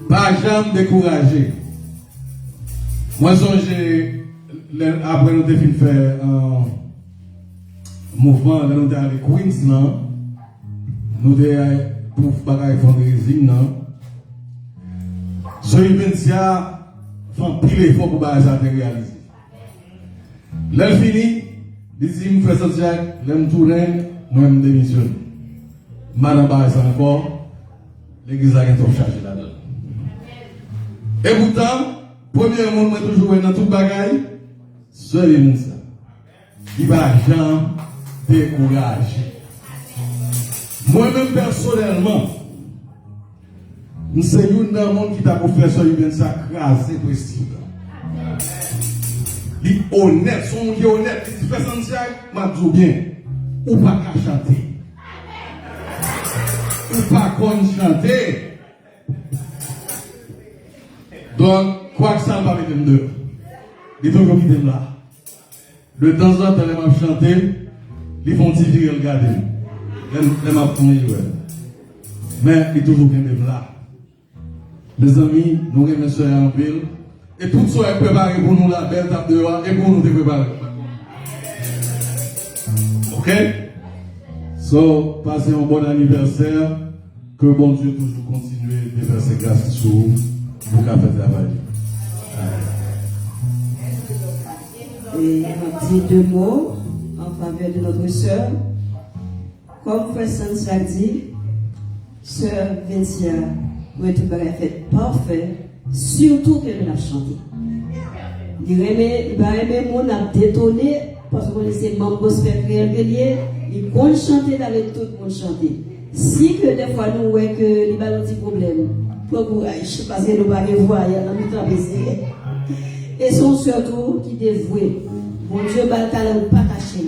Pas jamais décourager. Moi, après nous avons fait un mouvement, nous avons allé à Queens, nous avons pour faire fundraising. Ce Vivencia fait un pile effort pour ça réaliser. Là, fini, il dit, je fais ça, je me tourne, moi, je démissionne. Madame Barça encore, l'église a été chargée là-dedans. Et pourtant, premier monde, moi, toujours dans tout bagaille, seul est ça. Il va jamais décourager. Moi-même, personnellement, je suis un monde qui t'a fait ça, il vient de s'accraser prestige. Il est honnête, son monde qui est honnête, il fait sentir, m'a dit bien, ou pas qu'à chanter. Ou pas qu'on chanter. Donc, quoi que ça ne va pas mettre deux. Il est toujours qui est là. De temps en temps, les m'a chanté, ils font tirer le regarder. Les m'a tourné, mais il est toujours qui est là. Les amis, nous remercions en ville. Et tout ça est préparé pour nous la belle table dehors et pour nous préparer. Ok? So, passez un bon anniversaire. Que bon Dieu toujours continue de faire ses grâces sur vous pour faire travail. Et on dit deux mots en faveur de notre sœur. Comme Frère Sans l'a dit, sœur Vivencia, vous êtes fait parfait. Surtout que nous l'avons chanté. Il va aimer mon a détonné parce qu'on est membre gospel régulier. Il compte chanter avec tout le monde chanter. Si que des fois nous voyons que il y a un petit problème, pour courage, parce que nous ne pouvons pas voir, il y a un temps baissé. Et sont surtout qui dévoués. Mon Dieu, le talent pas caché.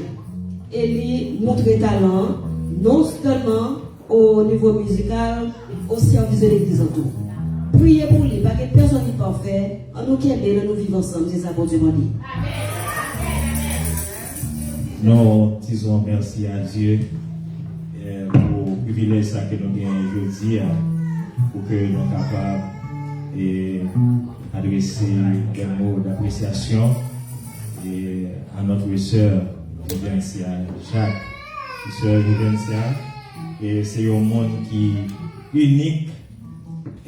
Et lui montre le talent, non seulement au niveau musical, au service de l'église en tout. Priez pour lui, parce que personne n'est parfait. En nous qui aimons, nous vivons ensemble. C'est ça pour Dieu m'a dit. Nous disons merci à Dieu pour le privilège que nous avons aujourd'hui, pour que nous soyons capables d'adresser des mots d'appréciation à notre sœur Vivencia Jacques. Sœur Vivencia, et c'est un monde qui est unique.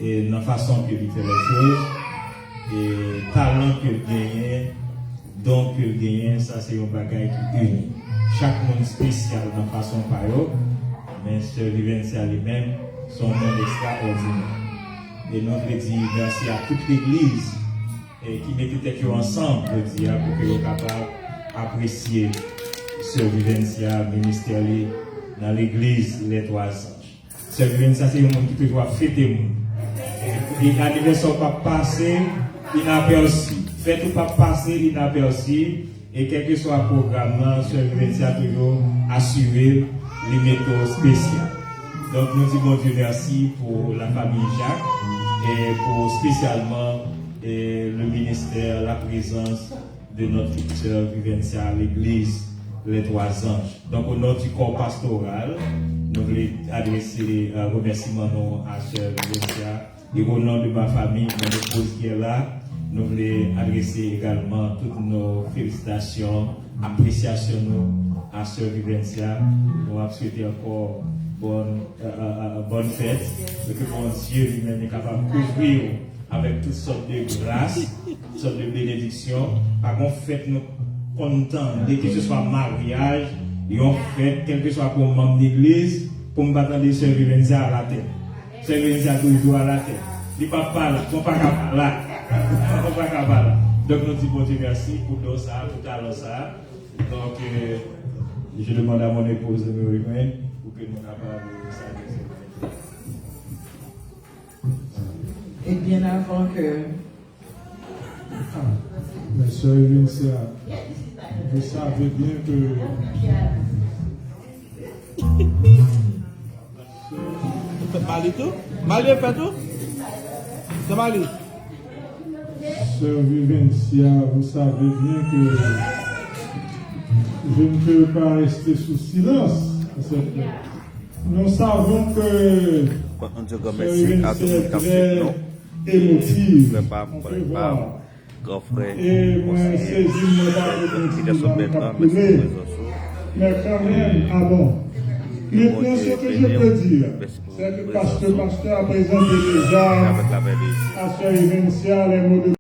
Et dans la façon que il fait les choses, et talent que gagne, Donc, gagner, ça c'est un bagage qui unit. Chaque monde spécial dans façon par eux, mais Sœur Vivencia lui-même, son monde extraordinaire. Et nous voulons dire merci à toute l'église qui mettait tête ensemble pour que soient capables d'apprécier Sœur Vivencia, ministère dans l'église Les Trois Anges. Sœur Vivencia, c'est un monde qui doit fêter. Et l'anniversaire pas passé inaperçu. Faites ou pas passer inaperçu. Et quel que soit le programme, Sœur Vivencia a toujours assuré les méthodes spéciales. Donc nous disons Dieu merci pour la famille Jacques et pour spécialement le ministère, la présence de notre Sœur Vivencia à l'église Les Trois Anges. Donc au nom du corps pastoral, nous voulons adresser un remerciement à Sœur Vivencia et au nom de ma famille, mon épouse qui est là. Nous voulons adresser également toutes nos félicitations, appréciations à Sœur Vivencia. Nous avons souhaité encore bonne fête, et que mon Dieu lui-même est capable de couvrir avec toutes sortes de grâces, toutes sortes de bénédictions. Par contre, faites-nous contents, dès que ce soit mariage, et on fait, quel que soit pour membre d'église, pour me battre de Sœur Vivencia à la tête. Sœur Vivencia toujours à la tête. Les papas là, sont pas capables là. Donc nous disons bon Dieu merci pour tout ça, pour tout ça. Donc je demande à mon épouse de me rejoindre pour que nous soyons capables de ça. Et bien avant que... Mais Sœur Vivencia, vous savez bien que... Mali tout? Mali fait tout? C'est Mali. Sœur Vivencia, vous savez bien que je ne peux pas rester sous silence. Nous savons que Sœur Vivencia est très émotive. On peut voir. Et moi, saisi mais quand même, ah bon. Maintenant, ce que je peux dire, c'est que parce que le pasteur a présenté déjà à Sœur Vivencia les mots de